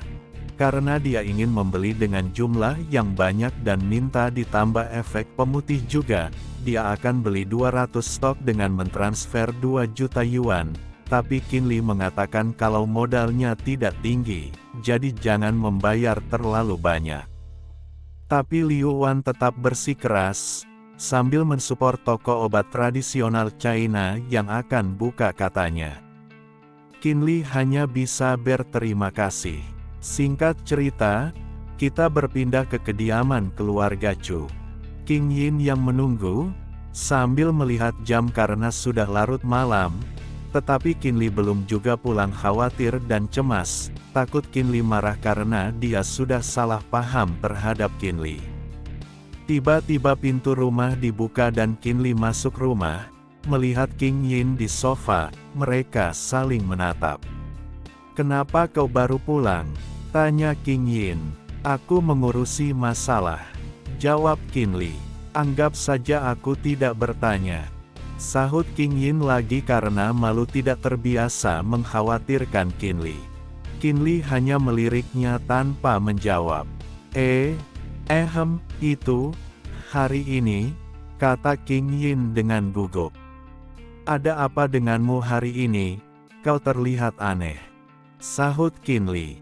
Speaker 1: karena dia ingin membeli dengan jumlah yang banyak dan minta ditambah efek pemutih juga. Dia akan beli 200 stok dengan mentransfer 2 juta yuan, tapi Qin Li mengatakan kalau modalnya tidak tinggi, jadi jangan membayar terlalu banyak. Tapi Liu Wan tetap bersikeras, sambil mensupport toko obat tradisional China yang akan buka katanya. Qin Li hanya bisa berterima kasih. Singkat cerita, kita berpindah ke kediaman keluarga Chu. Qin Yin yang menunggu, sambil melihat jam karena sudah larut malam, tetapi Qin Li belum juga pulang khawatir dan cemas, takut Qin Li marah karena dia sudah salah paham terhadap Qin Li. Tiba-tiba pintu rumah dibuka dan Qin Li masuk rumah, melihat Qin Yin di sofa, mereka saling menatap. Kenapa kau baru pulang? Tanya Qin Yin. Aku mengurusi masalah. Jawab Qin Li. Anggap saja aku tidak bertanya. Sahut Qin Yin lagi karena malu tidak terbiasa mengkhawatirkan Qin Li. Qin Li hanya meliriknya tanpa menjawab. Itu, hari ini, kata Qin Yin dengan gugup. Ada apa denganmu hari ini? kau terlihat aneh. Sahut Qinli.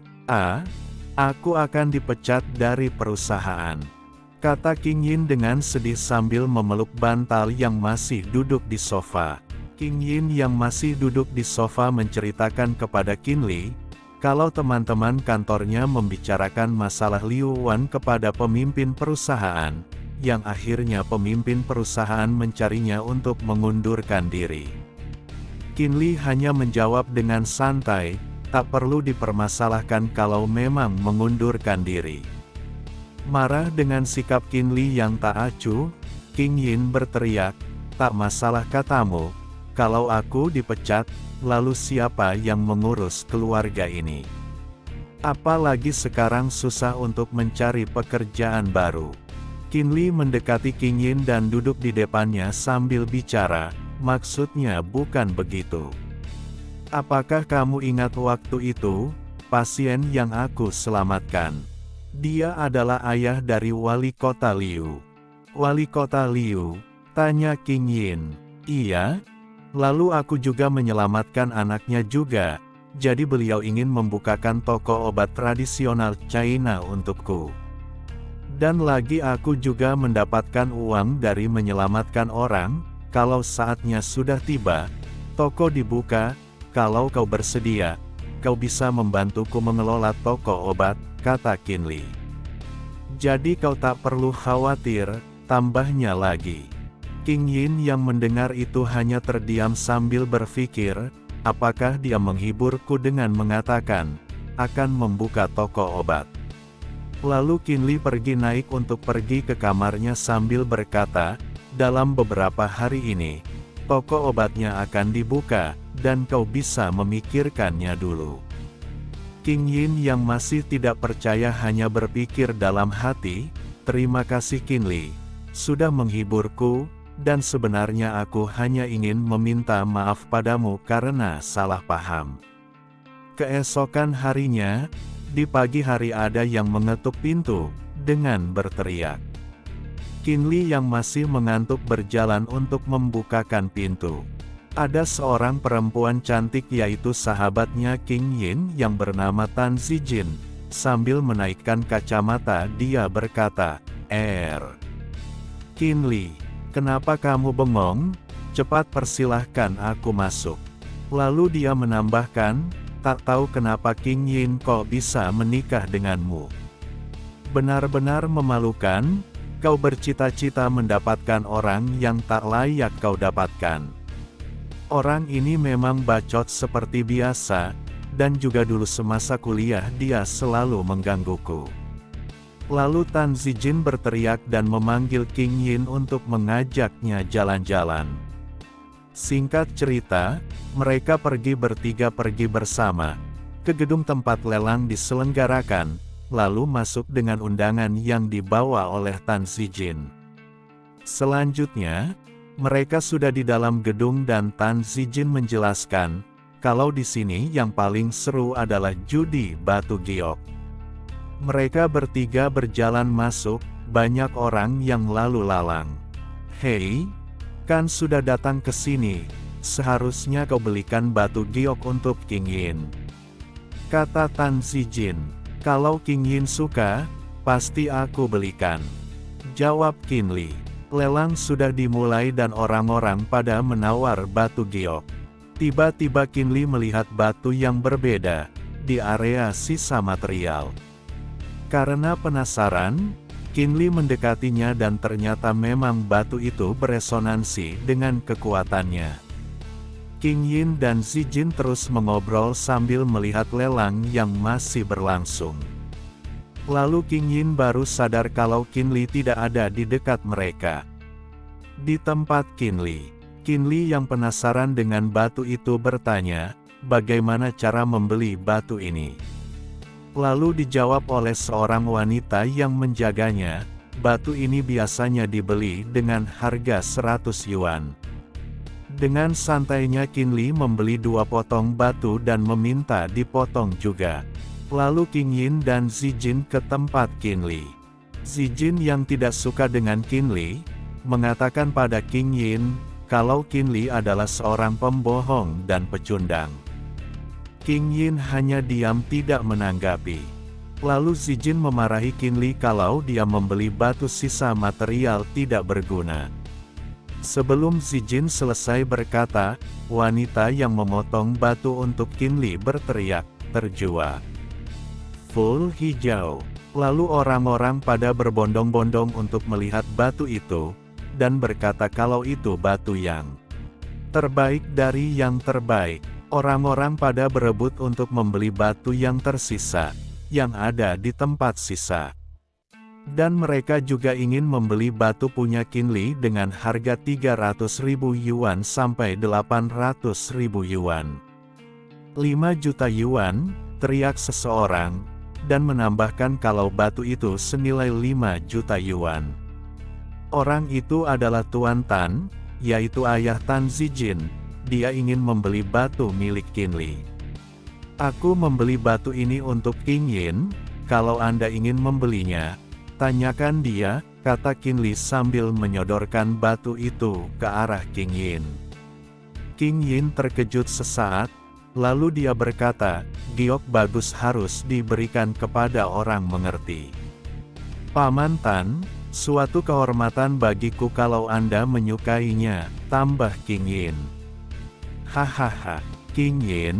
Speaker 1: Aku akan dipecat dari perusahaan, kata Qing Yin dengan sedih sambil memeluk bantal yang masih duduk di sofa. Qing Yin yang masih duduk di sofa menceritakan kepada Qinli, kalau teman-teman kantornya membicarakan masalah Liu Wan kepada pemimpin perusahaan, yang akhirnya pemimpin perusahaan mencarinya untuk mengundurkan diri. Qinli hanya menjawab dengan santai, tak perlu dipermasalahkan kalau memang mengundurkan diri. Marah dengan sikap Qinli yang tak acuh, Qing Yin berteriak, tak masalah katamu, kalau aku dipecat, lalu siapa yang mengurus keluarga ini? Apalagi sekarang susah untuk mencari pekerjaan baru. Qinli mendekati Qing Yin dan duduk di depannya sambil bicara, maksudnya bukan begitu. Apakah kamu ingat waktu itu, pasien yang aku selamatkan? Dia adalah ayah dari wali kota Liu. Wali kota Liu? Tanya Qing Yin. Iya? Lalu aku juga menyelamatkan anaknya juga, jadi beliau ingin membukakan toko obat tradisional China untukku. Dan lagi aku juga mendapatkan uang dari menyelamatkan orang, kalau saatnya sudah tiba, toko dibuka. Kalau kau bersedia, kau bisa membantuku mengelola toko obat, kata Qinli. Jadi kau tak perlu khawatir, tambahnya lagi. Qing Yin yang mendengar itu hanya terdiam sambil berpikir, apakah dia menghiburku dengan mengatakan, akan membuka toko obat. Lalu Qinli pergi naik untuk pergi ke kamarnya sambil berkata, dalam beberapa hari ini, toko obatnya akan dibuka, dan kau bisa memikirkannya dulu. Qing Yin yang masih tidak percaya hanya berpikir dalam hati, terima kasih Qinli, sudah menghiburku, dan sebenarnya aku hanya ingin meminta maaf padamu karena salah paham. Keesokan harinya, di pagi hari ada yang mengetuk pintu, dengan berteriak. Qinli yang masih mengantuk berjalan untuk membukakan pintu. Ada seorang perempuan cantik yaitu sahabatnya Qing Yin yang bernama Tan Zijin. Sambil menaikkan kacamata dia berkata, Qinli, kenapa kamu bengong? Cepat persilahkan aku masuk. Lalu dia menambahkan, tak tahu kenapa Qing Yin kok bisa menikah denganmu. Benar-benar memalukan, kau bercita-cita mendapatkan orang yang tak layak kau dapatkan. Orang ini memang bacot seperti biasa, dan juga dulu semasa kuliah dia selalu menggangguku. Lalu Tan Zijin berteriak dan memanggil Qing Yin untuk mengajaknya jalan-jalan. Singkat cerita, mereka pergi bersama, ke gedung tempat lelang diselenggarakan, lalu masuk dengan undangan yang dibawa oleh Tan Zijin. Selanjutnya, mereka sudah di dalam gedung dan Tan Zijin menjelaskan, kalau di sini yang paling seru adalah judi batu giok. Mereka bertiga berjalan masuk, banyak orang yang lalu lalang. Hei, kan sudah datang ke sini, seharusnya kau belikan batu giok untuk Qing Yin. Kata Tan Zijin, kalau Qing Yin suka, pasti aku belikan. Jawab Qinli. Lelang sudah dimulai dan orang-orang pada menawar batu giok. Tiba-tiba Qinli melihat batu yang berbeda, di area sisa material. Karena penasaran, Qinli mendekatinya dan ternyata memang batu itu beresonansi dengan kekuatannya. Qing Yin dan Zijin terus mengobrol sambil melihat lelang yang masih berlangsung. Lalu Qing Yin baru sadar kalau Qinli tidak ada di dekat mereka. Di tempat Qinli yang penasaran dengan batu itu bertanya, bagaimana cara membeli batu ini? Lalu dijawab oleh seorang wanita yang menjaganya, batu ini biasanya dibeli dengan harga 100 yuan. Dengan santainya Qinli membeli 2 potong batu dan meminta dipotong juga. Lalu Qing Yin dan Zijin ke tempat Qinli. Zijin yang tidak suka dengan Qinli, mengatakan pada Qing Yin, kalau Qinli adalah seorang pembohong dan pecundang. King Yin hanya diam tidak menanggapi. Lalu Zijin memarahi Qin Li kalau dia membeli batu sisa material tidak berguna. Sebelum Zijin selesai berkata, wanita yang memotong batu untuk Qin Li berteriak, "Terjua! Full hijau!" Lalu orang-orang pada berbondong-bondong untuk melihat batu itu, dan berkata kalau itu batu yang terbaik dari yang terbaik. Orang-orang pada berebut untuk membeli batu yang tersisa, yang ada di tempat sisa. Dan mereka juga ingin membeli batu punya Qin Li dengan harga 300.000 yuan sampai 800.000 yuan. 5 juta yuan, teriak seseorang, dan menambahkan kalau batu itu senilai 5 juta yuan. Orang itu adalah Tuan Tan, yaitu ayah Tan Zijin. Dia ingin membeli batu milik Qin Li. "Aku membeli batu ini untuk King Yin, kalau Anda ingin membelinya, tanyakan dia," kata Qin Li sambil menyodorkan batu itu ke arah King Yin. King Yin terkejut sesaat, lalu dia berkata, "Giok bagus harus diberikan kepada orang mengerti. Paman Tan, suatu kehormatan bagiku kalau Anda menyukainya," tambah King Yin. "Hahaha, King Yin,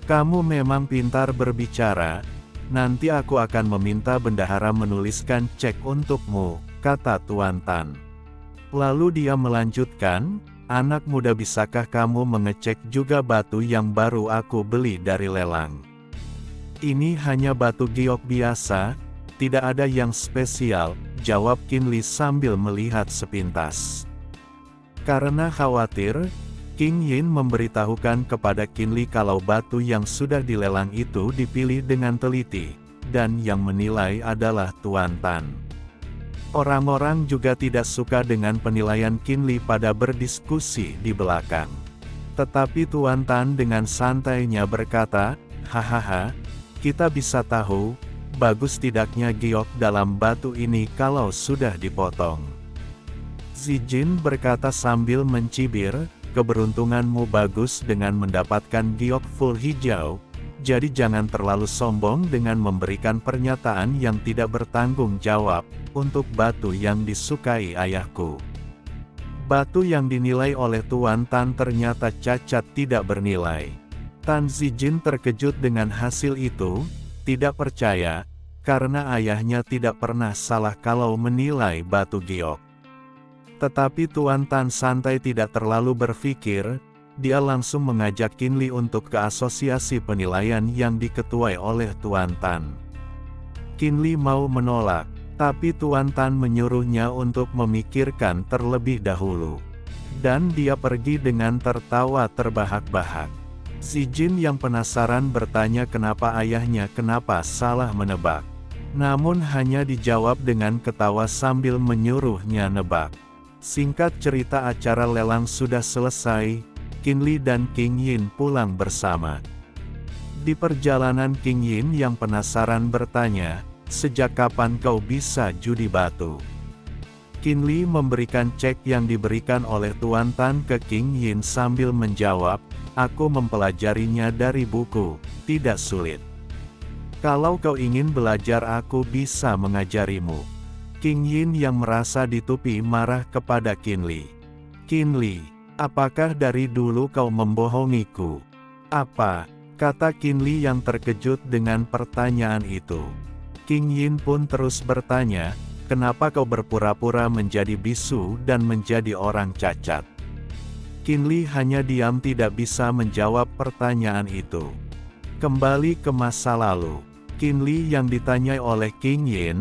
Speaker 1: kamu memang pintar berbicara. Nanti aku akan meminta bendahara menuliskan cek untukmu," kata Tuan Tan. Lalu dia melanjutkan, "Anak muda, bisakah kamu mengecek juga batu yang baru aku beli dari lelang? Ini hanya batu giok biasa, tidak ada yang spesial," jawab Qin Li sambil melihat sepintas. Karena khawatir, King Yin memberitahukan kepada Qin Li kalau batu yang sudah dilelang itu dipilih dengan teliti, dan yang menilai adalah Tuan Tan. Orang-orang juga tidak suka dengan penilaian Qin Li pada berdiskusi di belakang. Tetapi Tuan Tan dengan santainya berkata, "Hahaha, kita bisa tahu, bagus tidaknya giok dalam batu ini kalau sudah dipotong." Zijin berkata sambil mencibir, "Keberuntunganmu bagus dengan mendapatkan giok full hijau, jadi jangan terlalu sombong dengan memberikan pernyataan yang tidak bertanggung jawab, untuk batu yang disukai ayahku." Batu yang dinilai oleh Tuan Tan ternyata cacat tidak bernilai. Tan Zijin terkejut dengan hasil itu, tidak percaya, karena ayahnya tidak pernah salah kalau menilai batu giok. Tetapi Tuan Tan santai tidak terlalu berpikir, dia langsung mengajak Qin Li untuk ke asosiasi penilaian yang diketuai oleh Tuan Tan. Qin Li mau menolak, tapi Tuan Tan menyuruhnya untuk memikirkan terlebih dahulu. Dan dia pergi dengan tertawa terbahak-bahak. Zijin yang penasaran bertanya kenapa ayahnya kenapa salah menebak. Namun hanya dijawab dengan ketawa sambil menyuruhnya nebak. Singkat cerita, acara lelang sudah selesai, Qin Li dan King Yin pulang bersama. Di perjalanan King Yin yang penasaran bertanya, "Sejak kapan kau bisa judi batu?" Qin Li memberikan cek yang diberikan oleh Tuan Tan ke King Yin sambil menjawab, "Aku mempelajarinya dari buku, tidak sulit. Kalau kau ingin belajar aku bisa mengajarimu." King Yin yang merasa ditupi marah kepada Qin Li. "Qin Li, apakah dari dulu kau membohongiku?" "Apa?" kata Qin Li yang terkejut dengan pertanyaan itu. King Yin pun terus bertanya, "Kenapa kau berpura-pura menjadi bisu dan menjadi orang cacat?" Qin Li hanya diam tidak bisa menjawab pertanyaan itu. Kembali ke masa lalu, Qin Li yang ditanyai oleh King Yin,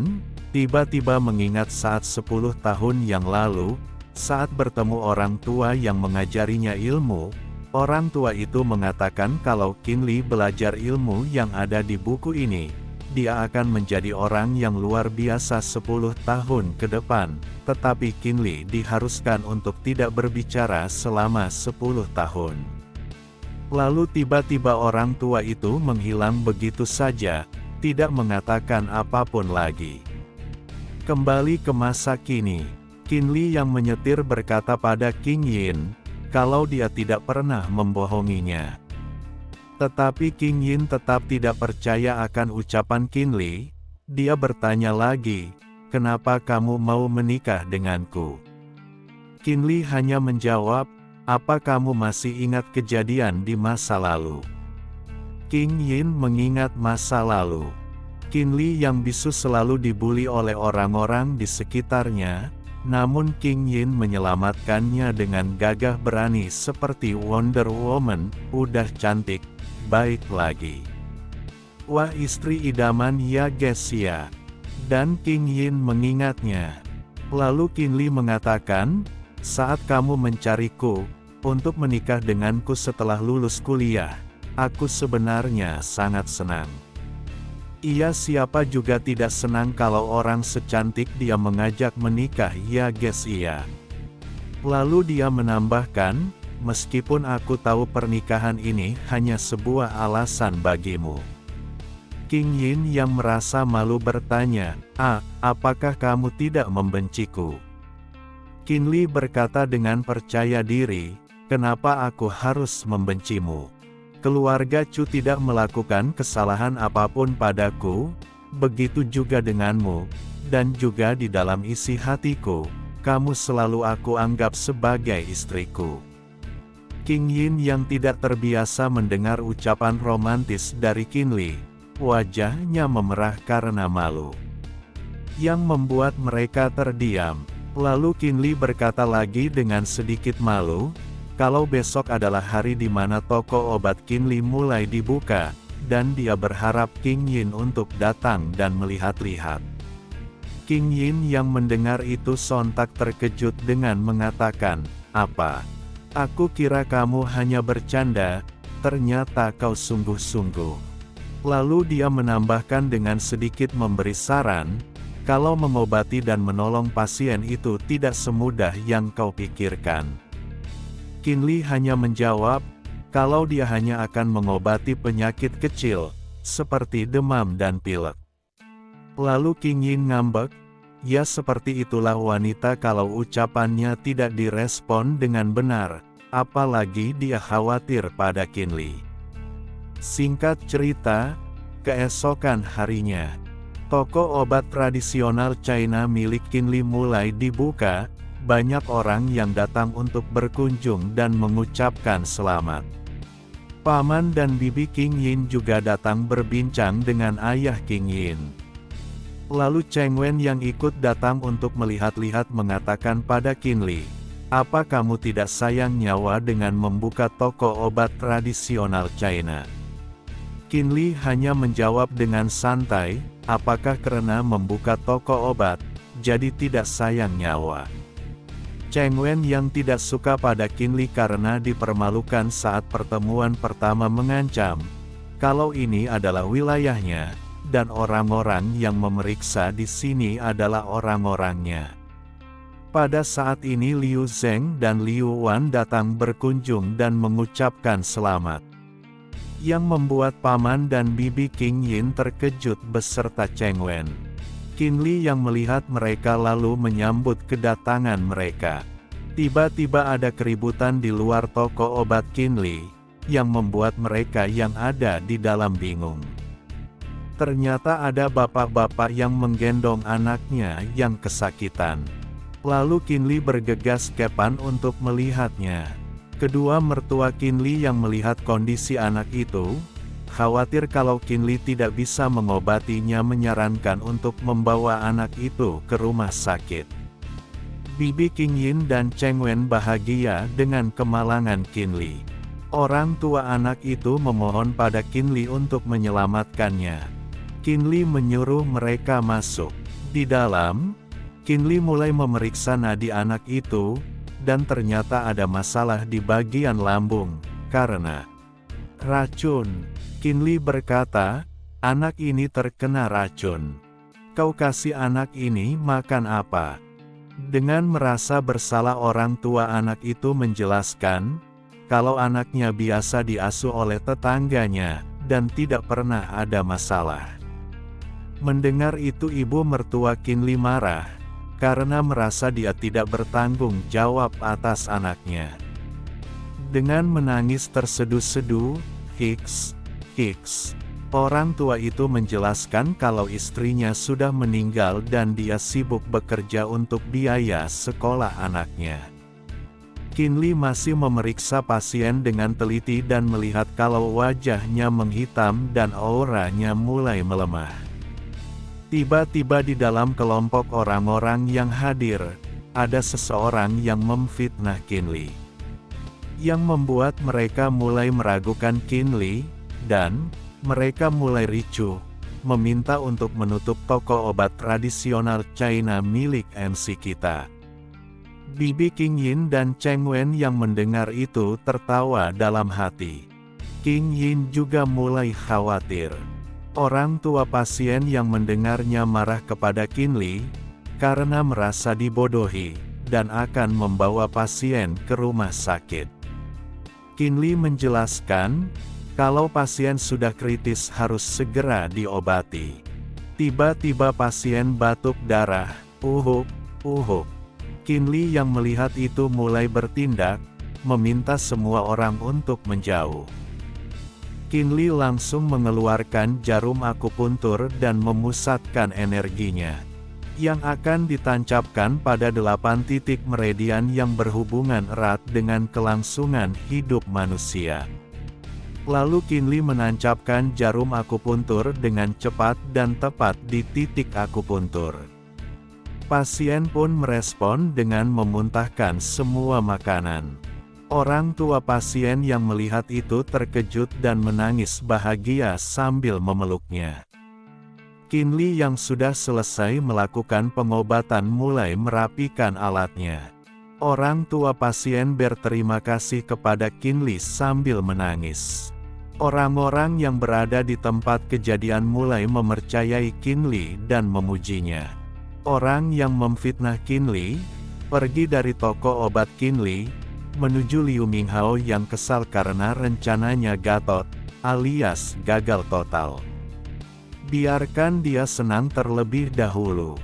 Speaker 1: tiba-tiba mengingat saat 10 tahun yang lalu, saat bertemu orang tua yang mengajarinya ilmu, orang tua itu mengatakan kalau Qin Li belajar ilmu yang ada di buku ini, dia akan menjadi orang yang luar biasa 10 tahun ke depan, tetapi Qin Li diharuskan untuk tidak berbicara selama 10 tahun. Lalu tiba-tiba orang tua itu menghilang begitu saja, tidak mengatakan apapun lagi. Kembali ke masa kini, Qin Li yang menyetir berkata pada King Yin, kalau dia tidak pernah membohonginya. Tetapi King Yin tetap tidak percaya akan ucapan Qinli. Dia bertanya lagi, "Kenapa kamu mau menikah denganku?" Qinli hanya menjawab, "Apa kamu masih ingat kejadian di masa lalu?" King Yin mengingat masa lalu. Qinli yang bisu selalu dibuli oleh orang-orang di sekitarnya, namun King Yin menyelamatkannya dengan gagah berani seperti Wonder Woman, udah cantik, baik lagi. Wah, istri idaman ya guys ya. Dan King Yin mengingatnya. Lalu Qinli mengatakan, "Saat kamu mencariku, untuk menikah denganku setelah lulus kuliah, aku sebenarnya sangat senang." Iya, siapa juga tidak senang kalau orang secantik dia mengajak menikah ya guys iya. Lalu dia menambahkan, "Meskipun aku tahu pernikahan ini hanya sebuah alasan bagimu." King Yin yang merasa malu bertanya, apakah kamu tidak membenciku?" Qinli berkata dengan percaya diri, "Kenapa aku harus membencimu? Keluarga Chu tidak melakukan kesalahan apapun padaku, begitu juga denganmu, dan juga di dalam isi hatiku, kamu selalu aku anggap sebagai istriku." King Yin yang tidak terbiasa mendengar ucapan romantis dari Qinli, wajahnya memerah karena malu. Yang membuat mereka terdiam. Lalu Qinli berkata lagi dengan sedikit malu, kalau besok adalah hari di mana toko obat Qinli mulai dibuka, dan dia berharap King Yin untuk datang dan melihat-lihat. King Yin yang mendengar itu sontak terkejut dengan mengatakan, "Apa? Aku kira kamu hanya bercanda, ternyata kau sungguh-sungguh." Lalu dia menambahkan dengan sedikit memberi saran, "Kalau mengobati dan menolong pasien itu tidak semudah yang kau pikirkan." Qinli hanya menjawab, kalau dia hanya akan mengobati penyakit kecil, seperti demam dan pilek. Lalu King Yin ngambek, ya seperti itulah wanita kalau ucapannya tidak direspon dengan benar, apalagi dia khawatir pada Qinli. Singkat cerita, keesokan harinya, toko obat tradisional China milik Qinli mulai dibuka. Banyak orang yang datang untuk berkunjung dan mengucapkan selamat. Paman dan bibi King Yin juga datang berbincang dengan ayah King Yin. Lalu Cheng Wen yang ikut datang untuk melihat-lihat mengatakan pada Qinli, "Apa kamu tidak sayang nyawa dengan membuka toko obat tradisional China?" Qinli hanya menjawab dengan santai, "Apakah karena membuka toko obat, jadi tidak sayang nyawa?" Cheng Wen yang tidak suka pada Qinli karena dipermalukan saat pertemuan pertama mengancam, kalau ini adalah wilayahnya, dan orang-orang yang memeriksa di sini adalah orang-orangnya. Pada saat ini Liu Zheng dan Liu Wan datang berkunjung dan mengucapkan selamat. Yang membuat paman dan bibi King Yin terkejut beserta Cheng Wen. Qinli yang melihat mereka lalu menyambut kedatangan mereka. Tiba-tiba ada keributan di luar toko obat Qinli, yang membuat mereka yang ada di dalam bingung. Ternyata ada bapak-bapak yang menggendong anaknya yang kesakitan. Lalu Qinli bergegas ke depan untuk melihatnya. Kedua mertua Qinli yang melihat kondisi anak itu, khawatir kalau Qinli tidak bisa mengobatinya, menyarankan untuk membawa anak itu ke rumah sakit. Bibi King Yin dan Cheng Wen bahagia dengan kemalangan Qinli. Orang tua anak itu memohon pada Qinli untuk menyelamatkannya. Qinli menyuruh mereka masuk. Di dalam, Qinli mulai memeriksa nadi anak itu, dan ternyata ada masalah di bagian lambung, karena racun. Qinli berkata, "Anak ini terkena racun. Kau kasih anak ini makan apa?" Dengan merasa bersalah orang tua anak itu menjelaskan, kalau anaknya biasa diasuh oleh tetangganya, dan tidak pernah ada masalah. Mendengar itu ibu mertua Qinli marah, karena merasa dia tidak bertanggung jawab atas anaknya. Dengan menangis terseduh-seduh, Hiks. Orang tua itu menjelaskan kalau istrinya sudah meninggal dan dia sibuk bekerja untuk biaya sekolah anaknya. Kinley masih memeriksa pasien dengan teliti dan melihat kalau wajahnya menghitam dan auranya mulai melemah. Tiba-tiba di dalam kelompok orang-orang yang hadir, ada seseorang yang memfitnah Kinley. Yang membuat mereka mulai meragukan Kinley, dan mereka mulai ricuh, meminta untuk menutup toko obat tradisional China milik MC kita. Bibi King Yin dan Cheng Wen yang mendengar itu tertawa dalam hati. King Yin juga mulai khawatir. Orang tua pasien yang mendengarnya marah kepada Kinley, karena merasa dibodohi, dan akan membawa pasien ke rumah sakit. Kinley menjelaskan, kalau pasien sudah kritis harus segera diobati. Tiba-tiba pasien batuk darah, uhuk. Kinley yang melihat itu mulai bertindak, meminta semua orang untuk menjauh. Kinley langsung mengeluarkan jarum akupuntur dan memusatkan energinya, yang akan ditancapkan pada 8 titik meridian yang berhubungan erat dengan kelangsungan hidup manusia. Lalu Kinley menancapkan jarum akupuntur dengan cepat dan tepat di titik akupuntur. Pasien pun merespon dengan memuntahkan semua makanan. Orang tua pasien yang melihat itu terkejut dan menangis bahagia sambil memeluknya. Kinley yang sudah selesai melakukan pengobatan mulai merapikan alatnya. Orang tua pasien berterima kasih kepada Kinley sambil menangis. Orang-orang yang berada di tempat kejadian mulai mempercayai Kinley dan memujinya. Orang yang memfitnah Kinley, pergi dari toko obat Kinley, menuju Liu Minghao yang kesal karena rencananya gatot, alias gagal total. Biarkan dia senang terlebih dahulu,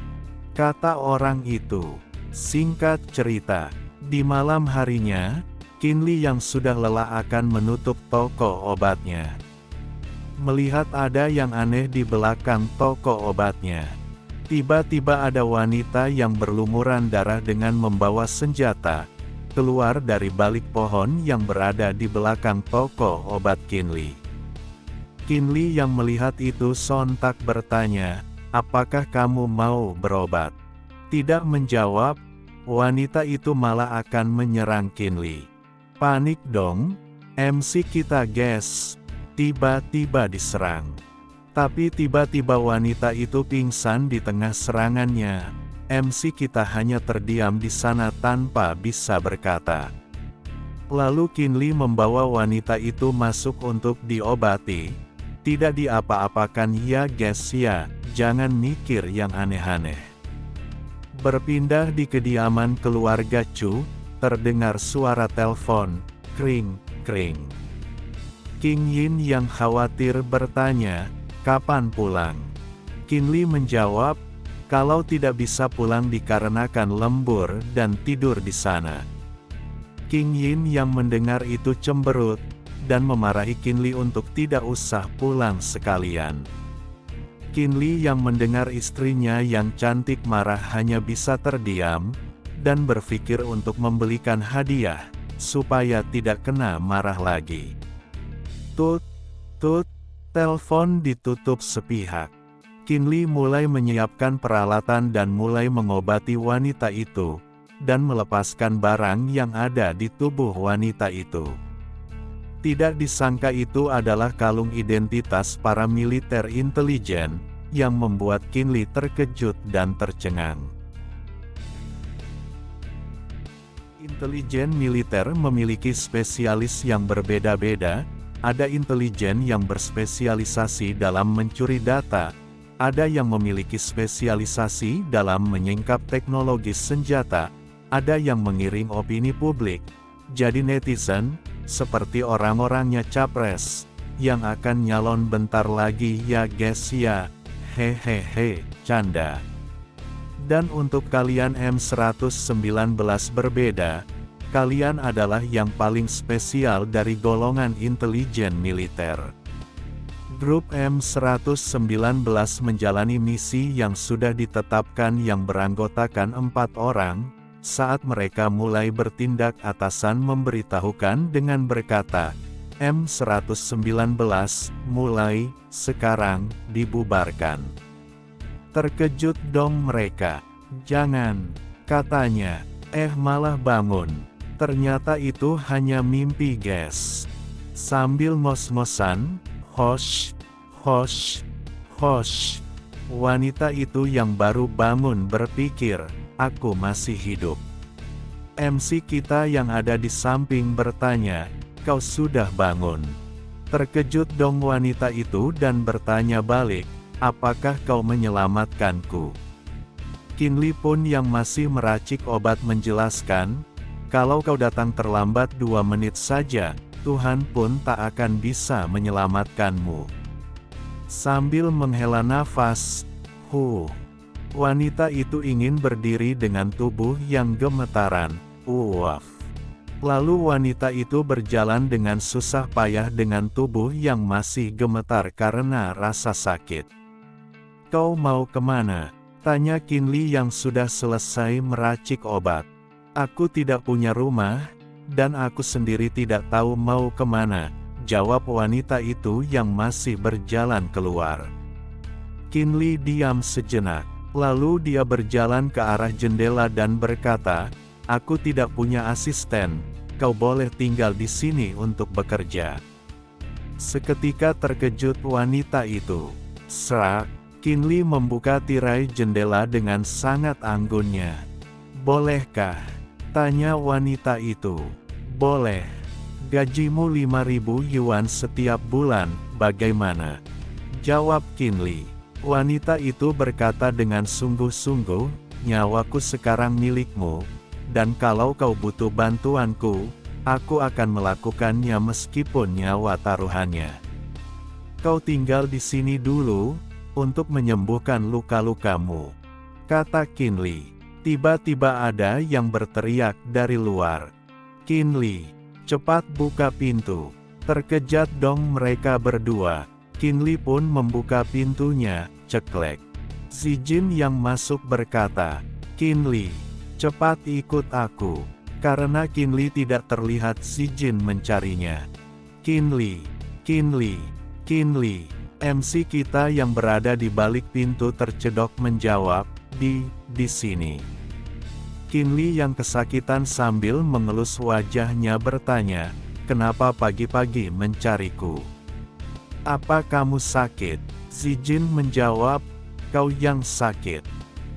Speaker 1: kata orang itu. Singkat cerita, di malam harinya, Kinley yang sudah lelah akan menutup toko obatnya. Melihat ada yang aneh di belakang toko obatnya. Tiba-tiba ada wanita yang berlumuran darah dengan membawa senjata, keluar dari balik pohon yang berada di belakang toko obat Kinley. Kinley yang melihat itu sontak bertanya, "Apakah kamu mau berobat?" Tidak menjawab, wanita itu malah akan menyerang Kinley. Panik dong, MC kita guys, tiba-tiba diserang. Tapi tiba-tiba wanita itu pingsan di tengah serangannya. MC kita hanya terdiam di sana tanpa bisa berkata. Lalu Kinley membawa wanita itu masuk untuk diobati. Tidak diapa-apakan ya guys ya, jangan mikir yang aneh-aneh. Berpindah di kediaman keluarga Chu, terdengar suara telepon, kring. King Yin yang khawatir bertanya, "Kapan pulang?" Kinley menjawab, "Kalau tidak bisa pulang dikarenakan lembur dan tidur di sana." King Yin yang mendengar itu cemberut, dan memarahi Kinley untuk tidak usah pulang sekalian. Kinley yang mendengar istrinya yang cantik marah hanya bisa terdiam, dan berpikir untuk membelikan hadiah, supaya tidak kena marah lagi. Tut, telepon ditutup sepihak. Kinley mulai menyiapkan peralatan dan mulai mengobati wanita itu, dan melepaskan barang yang ada di tubuh wanita itu. Tidak disangka itu adalah kalung identitas para militer intelijen, yang membuat Kinley terkejut dan tercengang. Intelijen militer memiliki spesialis yang berbeda-beda, ada intelijen yang berspesialisasi dalam mencuri data, ada yang memiliki spesialisasi dalam menyingkap teknologi senjata, ada yang mengiring opini publik, jadi netizen, seperti orang-orangnya Capres, yang akan nyalon bentar lagi ya guys ya, hehehe, canda. Dan untuk kalian M119 berbeda, Kalian adalah yang paling spesial dari golongan intelijen militer. Grup M119 menjalani misi yang sudah ditetapkan yang beranggotakan 4 orang. Saat mereka mulai bertindak, atasan memberitahukan dengan berkata, M119, mulai, sekarang, dibubarkan. Terkejut dong mereka. Jangan, katanya, malah bangun. Ternyata itu hanya mimpi guys. Sambil ngos-ngosan, hosh, hosh, hosh. Wanita itu yang baru bangun berpikir, aku masih hidup. MC kita yang ada di samping bertanya, kau sudah bangun? Terkejut dong wanita itu dan bertanya balik, apakah kau menyelamatkanku? Kinli pun yang masih meracik obat menjelaskan, kalau kau datang terlambat 2 menit saja, Tuhan pun tak akan bisa menyelamatkanmu. Sambil menghela nafas, wanita itu ingin berdiri dengan tubuh yang gemetaran. Lalu wanita itu berjalan dengan susah payah dengan tubuh yang masih gemetar karena rasa sakit. Kau mau kemana? Tanya Kinli yang sudah selesai meracik obat. Aku tidak punya rumah, dan aku sendiri tidak tahu mau kemana, jawab wanita itu yang masih berjalan keluar. Kinli diam sejenak. Lalu dia berjalan ke arah jendela dan berkata, aku tidak punya asisten, kau boleh tinggal di sini untuk bekerja. Seketika terkejut wanita itu. Serak, Kinli membuka tirai jendela dengan sangat anggunnya. Bolehkah? Tanya wanita itu. Boleh. Gajimu 5.000 yuan setiap bulan, bagaimana? Jawab Kinli. Wanita itu berkata dengan sungguh-sungguh, nyawaku sekarang milikmu, dan kalau kau butuh bantuanku, aku akan melakukannya meskipun nyawa taruhannya. Kau tinggal di sini dulu, untuk menyembuhkan luka-lukamu, kata Kinli. Tiba-tiba ada yang berteriak dari luar. Kinli, cepat buka pintu. Terkejut dong mereka berdua. Kinli pun membuka pintunya, ceklek. Zijin yang masuk berkata, Kinli, cepat ikut aku. Karena Kinli tidak terlihat, Zijin mencarinya. Kinli, Kinli, Kinli. MC kita yang berada di balik pintu tercedok menjawab, di sini. Kinli yang kesakitan sambil mengelus wajahnya bertanya, kenapa pagi-pagi mencariku? Apa kamu sakit? Zijin menjawab, kau yang sakit.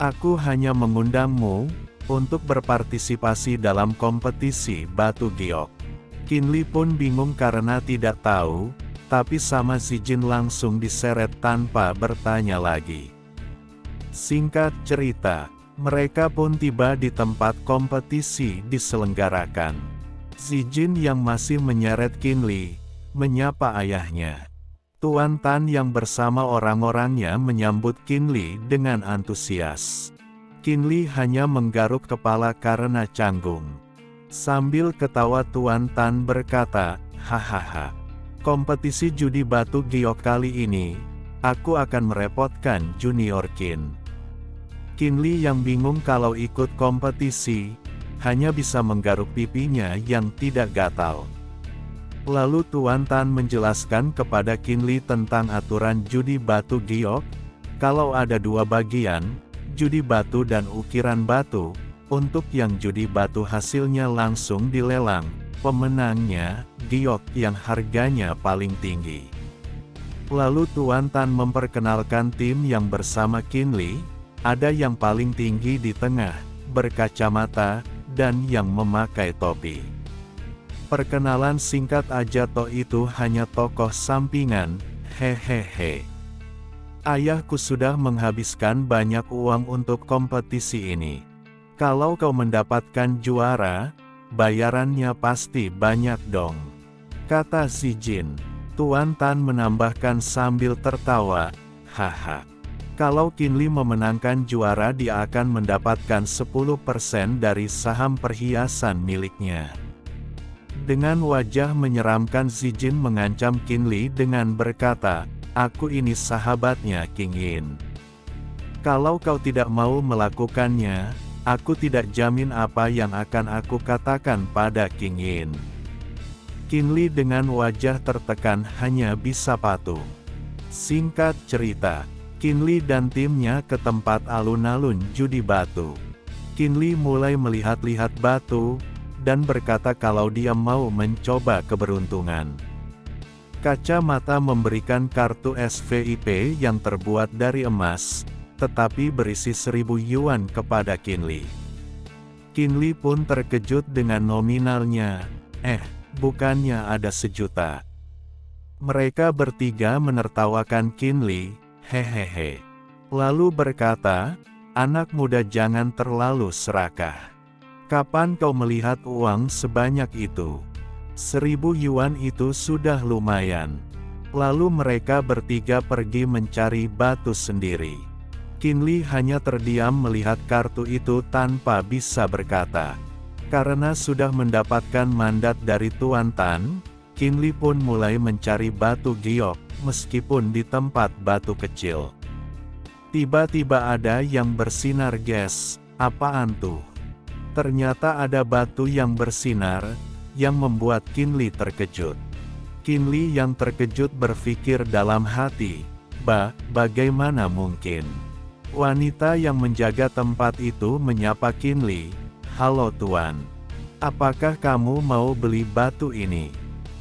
Speaker 1: Aku hanya mengundangmu, untuk berpartisipasi dalam kompetisi batu giok. Kinli pun bingung karena tidak tahu, tapi sama Zijin langsung diseret tanpa bertanya lagi. Singkat cerita, mereka pun tiba di tempat kompetisi diselenggarakan. Zijin yang masih menyeret Kinli, menyapa ayahnya. Tuan Tan yang bersama orang-orangnya menyambut Kinli dengan antusias. Kinli hanya menggaruk kepala karena canggung. Sambil ketawa Tuan Tan berkata, hahaha. Kompetisi judi batu giok kali ini, aku akan merepotkan Junior Qin. Kinli yang bingung kalau ikut kompetisi, hanya bisa menggaruk pipinya yang tidak gatal. Lalu Tuan Tan menjelaskan kepada Kinli tentang aturan judi batu giok. Kalau ada 2 bagian, judi batu dan ukiran batu, untuk yang judi batu hasilnya langsung dilelang, pemenangnya, giok yang harganya paling tinggi. Lalu Tuan Tan memperkenalkan tim yang bersama Kinli, ada yang paling tinggi di tengah, berkacamata, dan yang memakai topi. Perkenalan singkat aja toh itu hanya tokoh sampingan, hehehe. Ayahku sudah menghabiskan banyak uang untuk kompetisi ini. Kalau kau mendapatkan juara, bayarannya pasti banyak dong, kata Zijin. Tuan Tan menambahkan sambil tertawa, haha. Kalau Kinli memenangkan juara, dia akan mendapatkan 10% dari saham perhiasan miliknya. Dengan wajah menyeramkan, Zijin mengancam Kinli dengan berkata, "Aku ini sahabatnya King Yin. Kalau kau tidak mau melakukannya, aku tidak jamin apa yang akan aku katakan pada King Yin." Kinli dengan wajah tertekan hanya bisa patuh. Singkat cerita, Kinli dan timnya ke tempat alun-alun judi batu. Kinli mulai melihat-lihat batu, dan berkata kalau dia mau mencoba keberuntungan. Kaca mata memberikan kartu SVIP yang terbuat dari emas, tetapi berisi 1000 yuan kepada Kinli. Kinli pun terkejut dengan nominalnya. Bukannya ada 1 juta. Mereka bertiga menertawakan Kinli. Hehehe. Lalu berkata, "Anak muda, jangan terlalu serakah. Kapan kau melihat uang sebanyak itu? 1000 yuan itu sudah lumayan." Lalu mereka bertiga pergi mencari batu sendiri. Kinli hanya terdiam melihat kartu itu tanpa bisa berkata. Karena sudah mendapatkan mandat dari Tuan Tan, Kinli pun mulai mencari batu giok, meskipun di tempat batu kecil. Tiba-tiba ada yang bersinar, guys. Apaan tuh? Ternyata ada batu yang bersinar, yang membuat Kinli terkejut. Kinli yang terkejut berpikir dalam hati, bagaimana mungkin? Wanita yang menjaga tempat itu menyapa Kinli, "Halo Tuan. Apakah kamu mau beli batu ini?"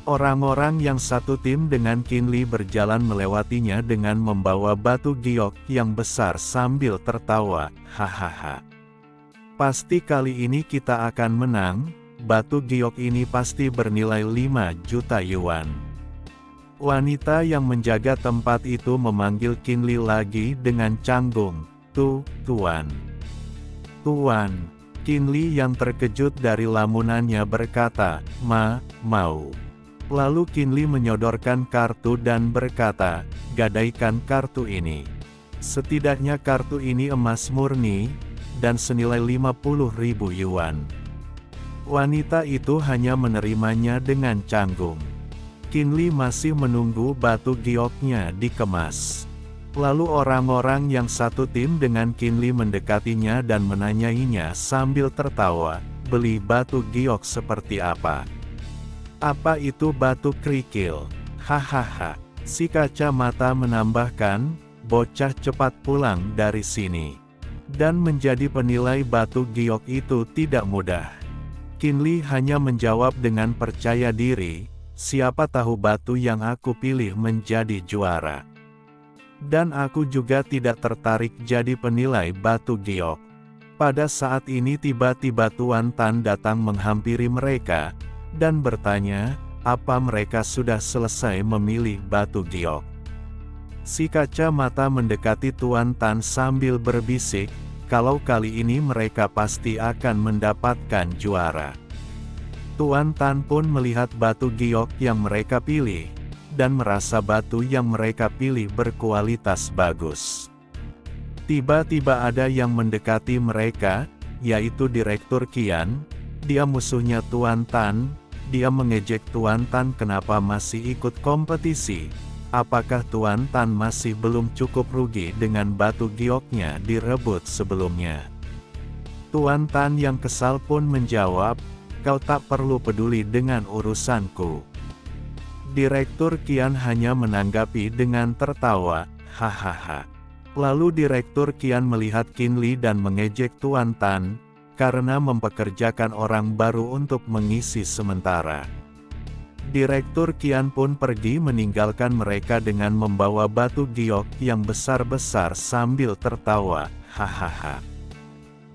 Speaker 1: Orang-orang yang satu tim dengan Kinli berjalan melewatinya dengan membawa batu giok yang besar sambil tertawa, "Hahaha. Pasti kali ini kita akan menang, batu giok ini pasti bernilai 5 juta yuan." Wanita yang menjaga tempat itu memanggil Kinli lagi dengan canggung, Tuan. Tuan." Kinli yang terkejut dari lamunannya berkata, mau. Lalu Kinli menyodorkan kartu dan berkata, "Gadaikan kartu ini. Setidaknya kartu ini emas murni, dan senilai 50.000 yuan." Wanita itu hanya menerimanya dengan canggung. Kinli masih menunggu batu gioknya dikemas. Lalu orang-orang yang satu tim dengan Kinli mendekatinya dan menanyainya sambil tertawa, "Beli batu giok seperti apa? Apa itu batu kerikil? Hahaha." Si kacamata menambahkan, "Bocah, cepat pulang dari sini. Dan menjadi penilai batu giok itu tidak mudah." Kinli hanya menjawab dengan percaya diri, "Siapa tahu batu yang aku pilih menjadi juara. Dan aku juga tidak tertarik jadi penilai batu giok." Pada saat ini tiba-tiba Tuan Tan datang menghampiri mereka, dan bertanya, apa mereka sudah selesai memilih batu giok. Si kacamata mendekati Tuan Tan sambil berbisik, kalau kali ini mereka pasti akan mendapatkan juara. Tuan Tan pun melihat batu giok yang mereka pilih, dan merasa batu yang mereka pilih berkualitas bagus. Tiba-tiba ada yang mendekati mereka, yaitu Direktur Qian. Dia musuhnya Tuan Tan. Dia mengejek Tuan Tan kenapa masih ikut kompetisi. Apakah Tuan Tan masih belum cukup rugi dengan batu gioknya direbut sebelumnya? Tuan Tan yang kesal pun menjawab, "Kau tak perlu peduli dengan urusanku." Direktur Qian hanya menanggapi dengan tertawa, "Hahaha." Lalu Direktur Qian melihat Kinli dan mengejek Tuan Tan, karena mempekerjakan orang baru untuk mengisi sementara. Direktur Qian pun pergi meninggalkan mereka dengan membawa batu giok yang besar-besar sambil tertawa, "Hahaha."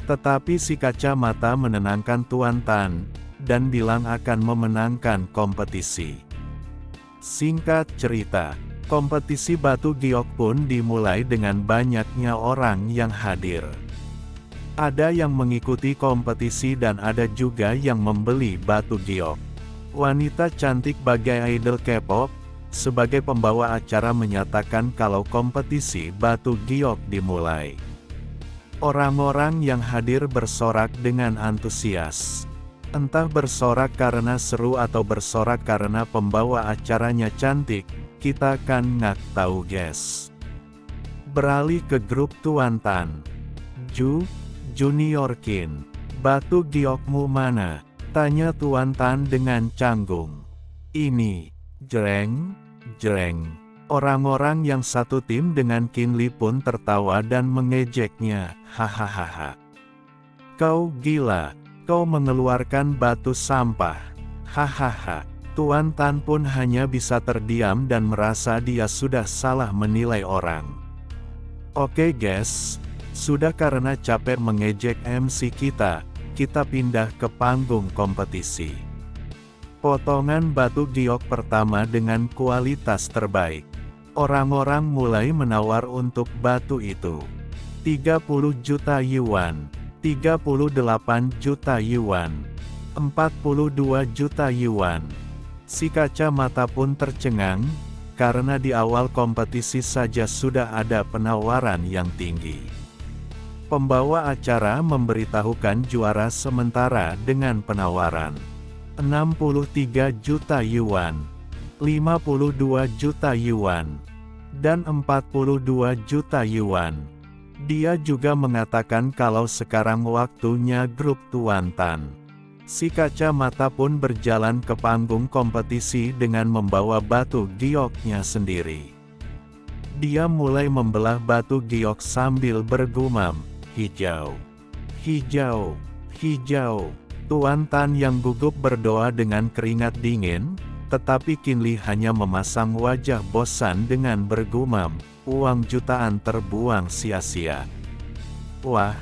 Speaker 1: Tetapi si kacamata menenangkan Tuan Tan, dan bilang akan memenangkan kompetisi. Singkat cerita, kompetisi batu giok pun dimulai dengan banyaknya orang yang hadir. Ada yang mengikuti kompetisi dan ada juga yang membeli batu giok. Wanita cantik bagai idol K-pop, sebagai pembawa acara menyatakan kalau kompetisi batu giok dimulai. Orang-orang yang hadir bersorak dengan antusias. Entah bersorak karena seru atau bersorak karena pembawa acaranya cantik, kita kan nggak tahu guys. Beralih ke grup Tuan Tan. Junior Kin, batu giokmu mana? Tanya Tuan Tan dengan canggung. Ini, jreng. Orang-orang yang satu tim dengan Qin Li pun tertawa dan mengejeknya, hahaha. Kau gila, kau mengeluarkan batu sampah, hahaha. Tuan Tan pun hanya bisa terdiam dan merasa dia sudah salah menilai orang. Oke guys, sudah karena capek mengejek MC kita pindah ke panggung kompetisi. Potongan batu giok pertama dengan kualitas terbaik. Orang-orang mulai menawar untuk batu itu. 30 juta yuan, 38 juta yuan, 42 juta yuan. Si kacamata pun tercengang, karena di awal kompetisi saja sudah ada penawaran yang tinggi. Pembawa acara memberitahukan juara sementara dengan penawaran 63 juta yuan, 52 juta yuan, dan 42 juta yuan. Dia juga mengatakan kalau sekarang waktunya grup Tuan Tan. Si kacamata pun berjalan ke panggung kompetisi dengan membawa batu gioknya sendiri. Dia mulai membelah batu giok sambil bergumam, hijau, hijau, hijau. Tuan Tan yang gugup berdoa dengan keringat dingin, tetapi Qin Li hanya memasang wajah bosan dengan bergumam, uang jutaan terbuang sia-sia. Wah,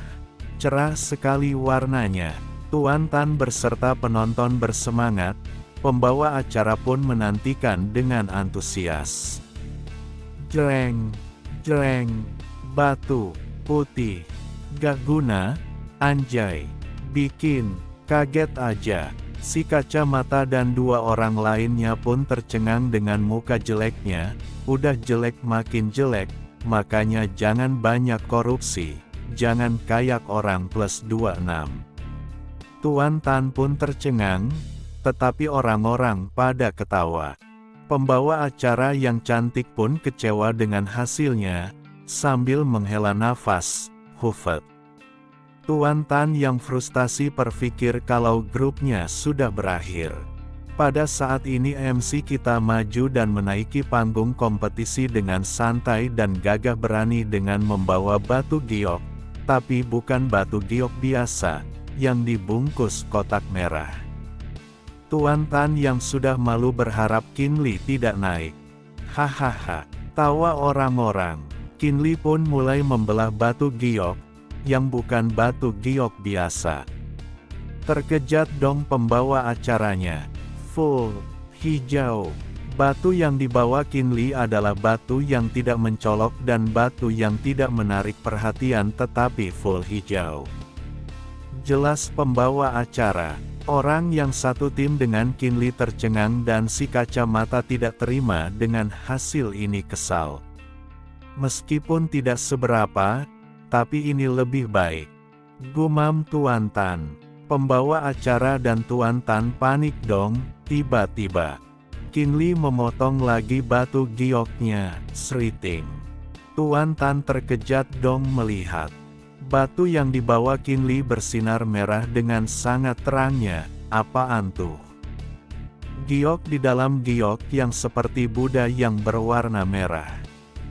Speaker 1: cerah sekali warnanya. Tuan Tan beserta penonton bersemangat, pembawa acara pun menantikan dengan antusias. Jreng, batu putih, gak guna, anjay, bikin kaget aja. Si kacamata dan dua orang lainnya pun tercengang dengan muka jeleknya. Udah jelek makin jelek, makanya jangan banyak korupsi, jangan kayak orang plus 26. Tuan Tan pun tercengang, tetapi orang-orang pada ketawa. Pembawa acara yang cantik pun kecewa dengan hasilnya, sambil menghela nafas, hufet. Tuan Tan yang frustasi berpikir kalau grupnya sudah berakhir. Pada saat ini MC kita maju dan menaiki panggung kompetisi dengan santai dan gagah berani dengan membawa batu giok, tapi bukan batu giok biasa, yang dibungkus kotak merah. Tuan Tan yang sudah malu berharap Qin Li tidak naik. Hahaha, tawa orang-orang. Qin Li pun mulai membelah batu giok, yang bukan batu giok biasa. Terkejut dong pembawa acaranya. Full hijau. Batu yang dibawa Qin Li adalah batu yang tidak mencolok dan batu yang tidak menarik perhatian tetapi full hijau. Jelas pembawa acara, orang yang satu tim dengan Qin Li tercengang dan si kacamata tidak terima dengan hasil ini kesal. Meskipun tidak seberapa, tapi ini lebih baik. Gumam Tuan Tan. Pembawa acara dan Tuan Tan panik dong, tiba-tiba. Qin Li memotong lagi batu gioknya, sriting. Tuan Tan terkejut dong melihat. Batu yang dibawa Qin Li bersinar merah dengan sangat terangnya, apaan tuh? Giok di dalam giok yang seperti Buddha yang berwarna merah.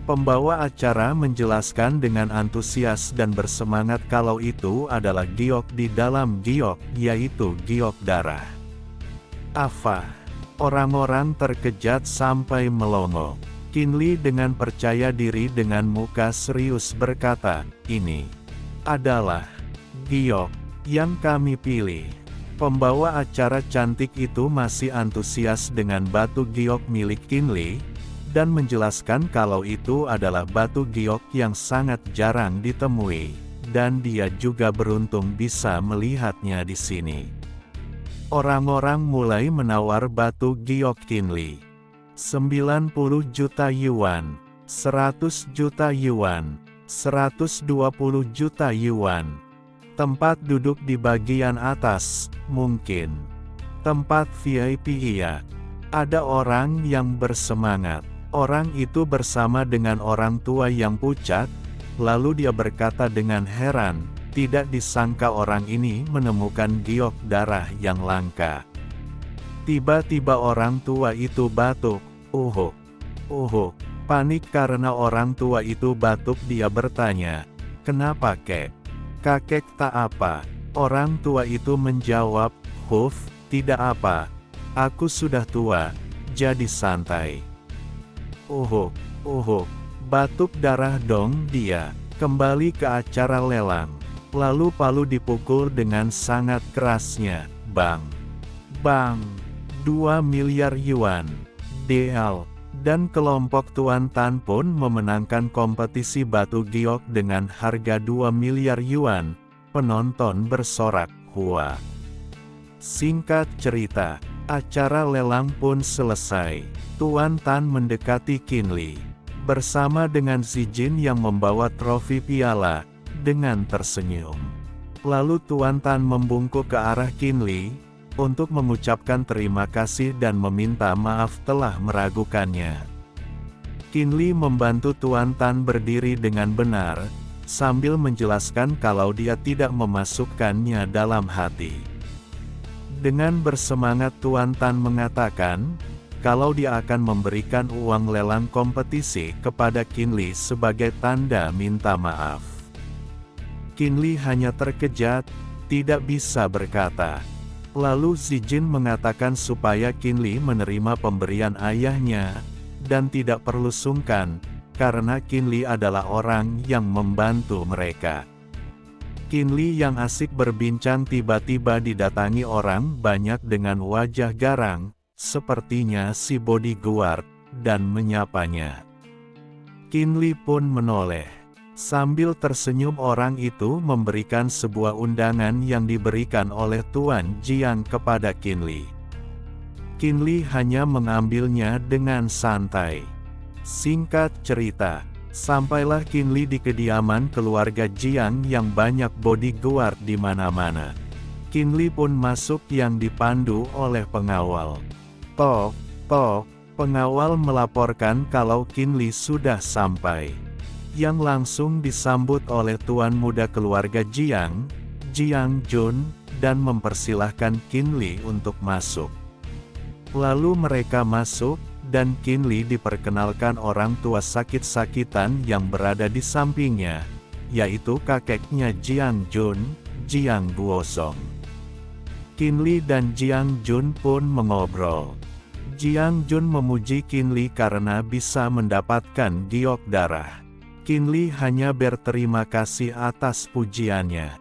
Speaker 1: Pembawa acara menjelaskan dengan antusias dan bersemangat kalau itu adalah giok di dalam giok, yaitu giok darah. Apa? Orang-orang terkejut sampai melongo. Qin Li dengan percaya diri dengan muka serius berkata, ini adalah giok yang kami pilih. Pembawa acara cantik itu masih antusias dengan batu giok milik Qin Li, dan menjelaskan kalau itu adalah batu giok yang sangat jarang ditemui, dan dia juga beruntung bisa melihatnya di sini. Orang-orang mulai menawar batu giok Qin Li. 90 juta yuan, 100 juta yuan, 120 juta yuan. Tempat duduk di bagian atas, mungkin. Tempat VIP iya. Ada orang yang bersemangat. Orang itu bersama dengan orang tua yang pucat, lalu dia berkata dengan heran, tidak disangka orang ini menemukan giok darah yang langka. Tiba-tiba orang tua itu batuk, panik karena orang tua itu batuk. Dia bertanya, kenapa kek? Kakek tak apa. Orang tua itu menjawab, tidak apa. Aku sudah tua, jadi santai. Batuk darah dong dia. Kembali ke acara lelang. Lalu palu dipukul dengan sangat kerasnya. Bang. Bang. 2 miliar yuan. DL. Dan kelompok Tuan Tan pun memenangkan kompetisi batu giok dengan harga 2 miliar yuan. Penonton bersorak, "Wah." Singkat cerita, acara lelang pun selesai. Tuan Tan mendekati Qin Li, bersama dengan Xi Jin yang membawa trofi piala, dengan tersenyum. Lalu Tuan Tan membungkuk ke arah Qin Li, untuk mengucapkan terima kasih dan meminta maaf telah meragukannya. Qin Li membantu Tuan Tan berdiri dengan benar, sambil menjelaskan kalau dia tidak memasukkannya dalam hati. Dengan bersemangat Tuan Tan mengatakan, kalau dia akan memberikan uang lelang kompetisi kepada Qin Li sebagai tanda minta maaf. Qin Li hanya terkejut, tidak bisa berkata. Lalu Xi Jin mengatakan supaya Qin Li menerima pemberian ayahnya, dan tidak perlu sungkan, karena Qin Li adalah orang yang membantu mereka. Qin Li yang asik berbincang tiba-tiba didatangi orang banyak dengan wajah garang, sepertinya si bodyguard, dan menyapanya. Qin Li pun menoleh. Sambil tersenyum orang itu memberikan sebuah undangan yang diberikan oleh Tuan Jiang kepada Qin Li. Qin Li hanya mengambilnya dengan santai. Singkat cerita, sampailah Qin Li di kediaman keluarga Jiang yang banyak bodyguard di mana-mana. Qin Li pun masuk yang dipandu oleh pengawal. Tok, pengawal melaporkan kalau Qin Li sudah sampai. Yang langsung disambut oleh tuan muda keluarga Jiang, Jiang Jun, dan mempersilahkan Qin Li untuk masuk. Lalu mereka masuk, dan Qin Li diperkenalkan orang tua sakit-sakitan yang berada di sampingnya, yaitu kakeknya Jiang Jun, Jiang Guosong. Qin Li dan Jiang Jun pun mengobrol. Jiang Jun memuji Qin Li karena bisa mendapatkan giok darah. Qin Li hanya berterima kasih atas pujiannya.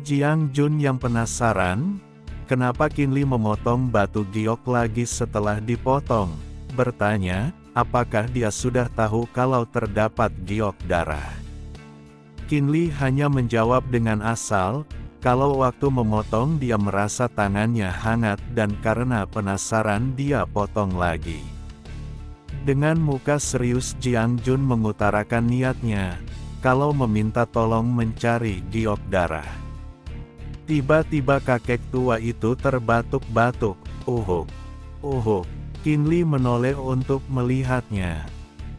Speaker 1: Jiang Jun yang penasaran, kenapa Qin Li memotong batu giok lagi setelah dipotong, bertanya, apakah dia sudah tahu kalau terdapat giok darah. Qin Li hanya menjawab dengan asal, kalau waktu memotong dia merasa tangannya hangat dan karena penasaran dia potong lagi. Dengan muka serius Jiang Jun mengutarakan niatnya, kalau meminta tolong mencari giok darah. Tiba-tiba kakek tua itu terbatuk-batuk, Qin Li menoleh untuk melihatnya.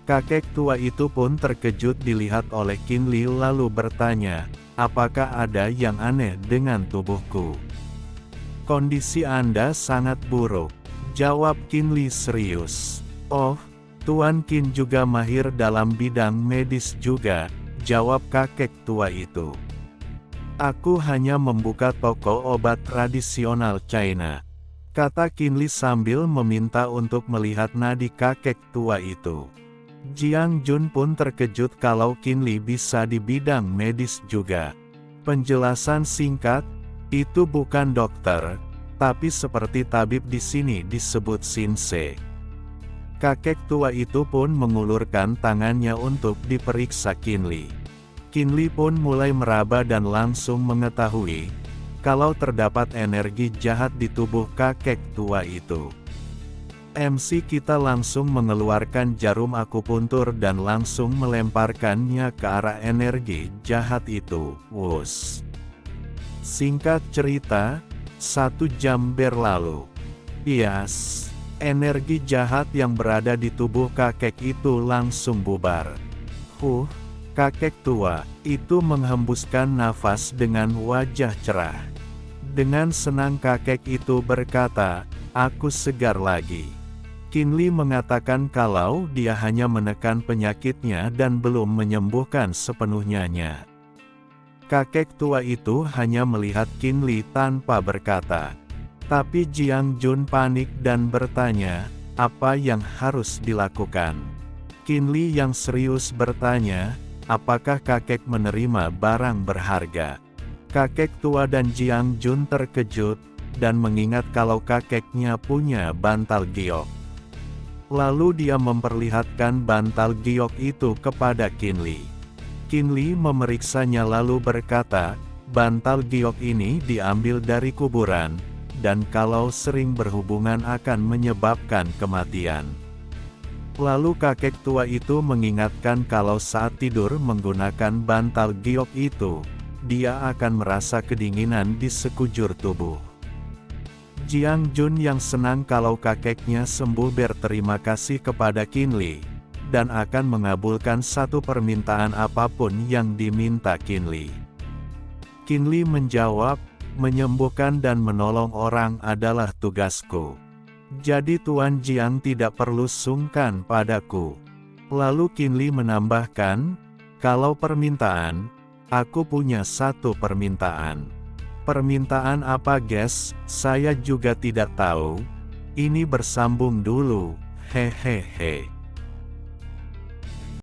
Speaker 1: Kakek tua itu pun terkejut dilihat oleh Qin Li lalu bertanya, apakah ada yang aneh dengan tubuhku? Kondisi Anda sangat buruk, jawab Qin Li serius. Oh, Tuan Qin juga mahir dalam bidang medis juga, jawab kakek tua itu. Aku hanya membuka toko obat tradisional China, kata Qin Li sambil meminta untuk melihat nadi kakek tua itu. Jiang Jun pun terkejut kalau Qin Li bisa di bidang medis juga. Penjelasan singkat, itu bukan dokter, tapi seperti tabib di sini disebut Sinse. Kakek tua itu pun mengulurkan tangannya untuk diperiksa Qin Li. Qin Li pun mulai meraba dan langsung mengetahui, kalau terdapat energi jahat di tubuh kakek tua itu. MC kita langsung mengeluarkan jarum akupuntur dan langsung melemparkannya ke arah energi jahat itu. Wus. Singkat cerita, 1 jam berlalu. Yes, energi jahat yang berada di tubuh kakek itu langsung bubar. Kakek tua itu menghembuskan nafas dengan wajah cerah. Dengan senang kakek itu berkata, "Aku segar lagi." Kinli mengatakan kalau dia hanya menekan penyakitnya dan belum menyembuhkan sepenuhnya. Kakek tua itu hanya melihat Kinli tanpa berkata. Tapi Jiang Jun panik dan bertanya, apa yang harus dilakukan? Kinli yang serius bertanya, apakah kakek menerima barang berharga? Kakek tua dan Jiang Jun terkejut, dan mengingat kalau kakeknya punya bantal giok. Lalu dia memperlihatkan bantal giok itu kepada Kinli. Kinli memeriksanya lalu berkata, bantal giok ini diambil dari kuburan, dan kalau sering berhubungan akan menyebabkan kematian. Lalu kakek tua itu mengingatkan kalau saat tidur menggunakan bantal giok itu, dia akan merasa kedinginan di sekujur tubuh. Jiang Jun yang senang kalau kakeknya sembuh berterima kasih kepada Kinli, dan akan mengabulkan satu permintaan apapun yang diminta Kinli. Kinli menjawab, menyembuhkan dan menolong orang adalah tugasku. Jadi Tuan Jiang tidak perlu sungkan padaku. Lalu Kinli menambahkan, kalau permintaan, aku punya satu permintaan. Permintaan apa guys? Saya juga tidak tahu. Ini bersambung dulu, hehehe.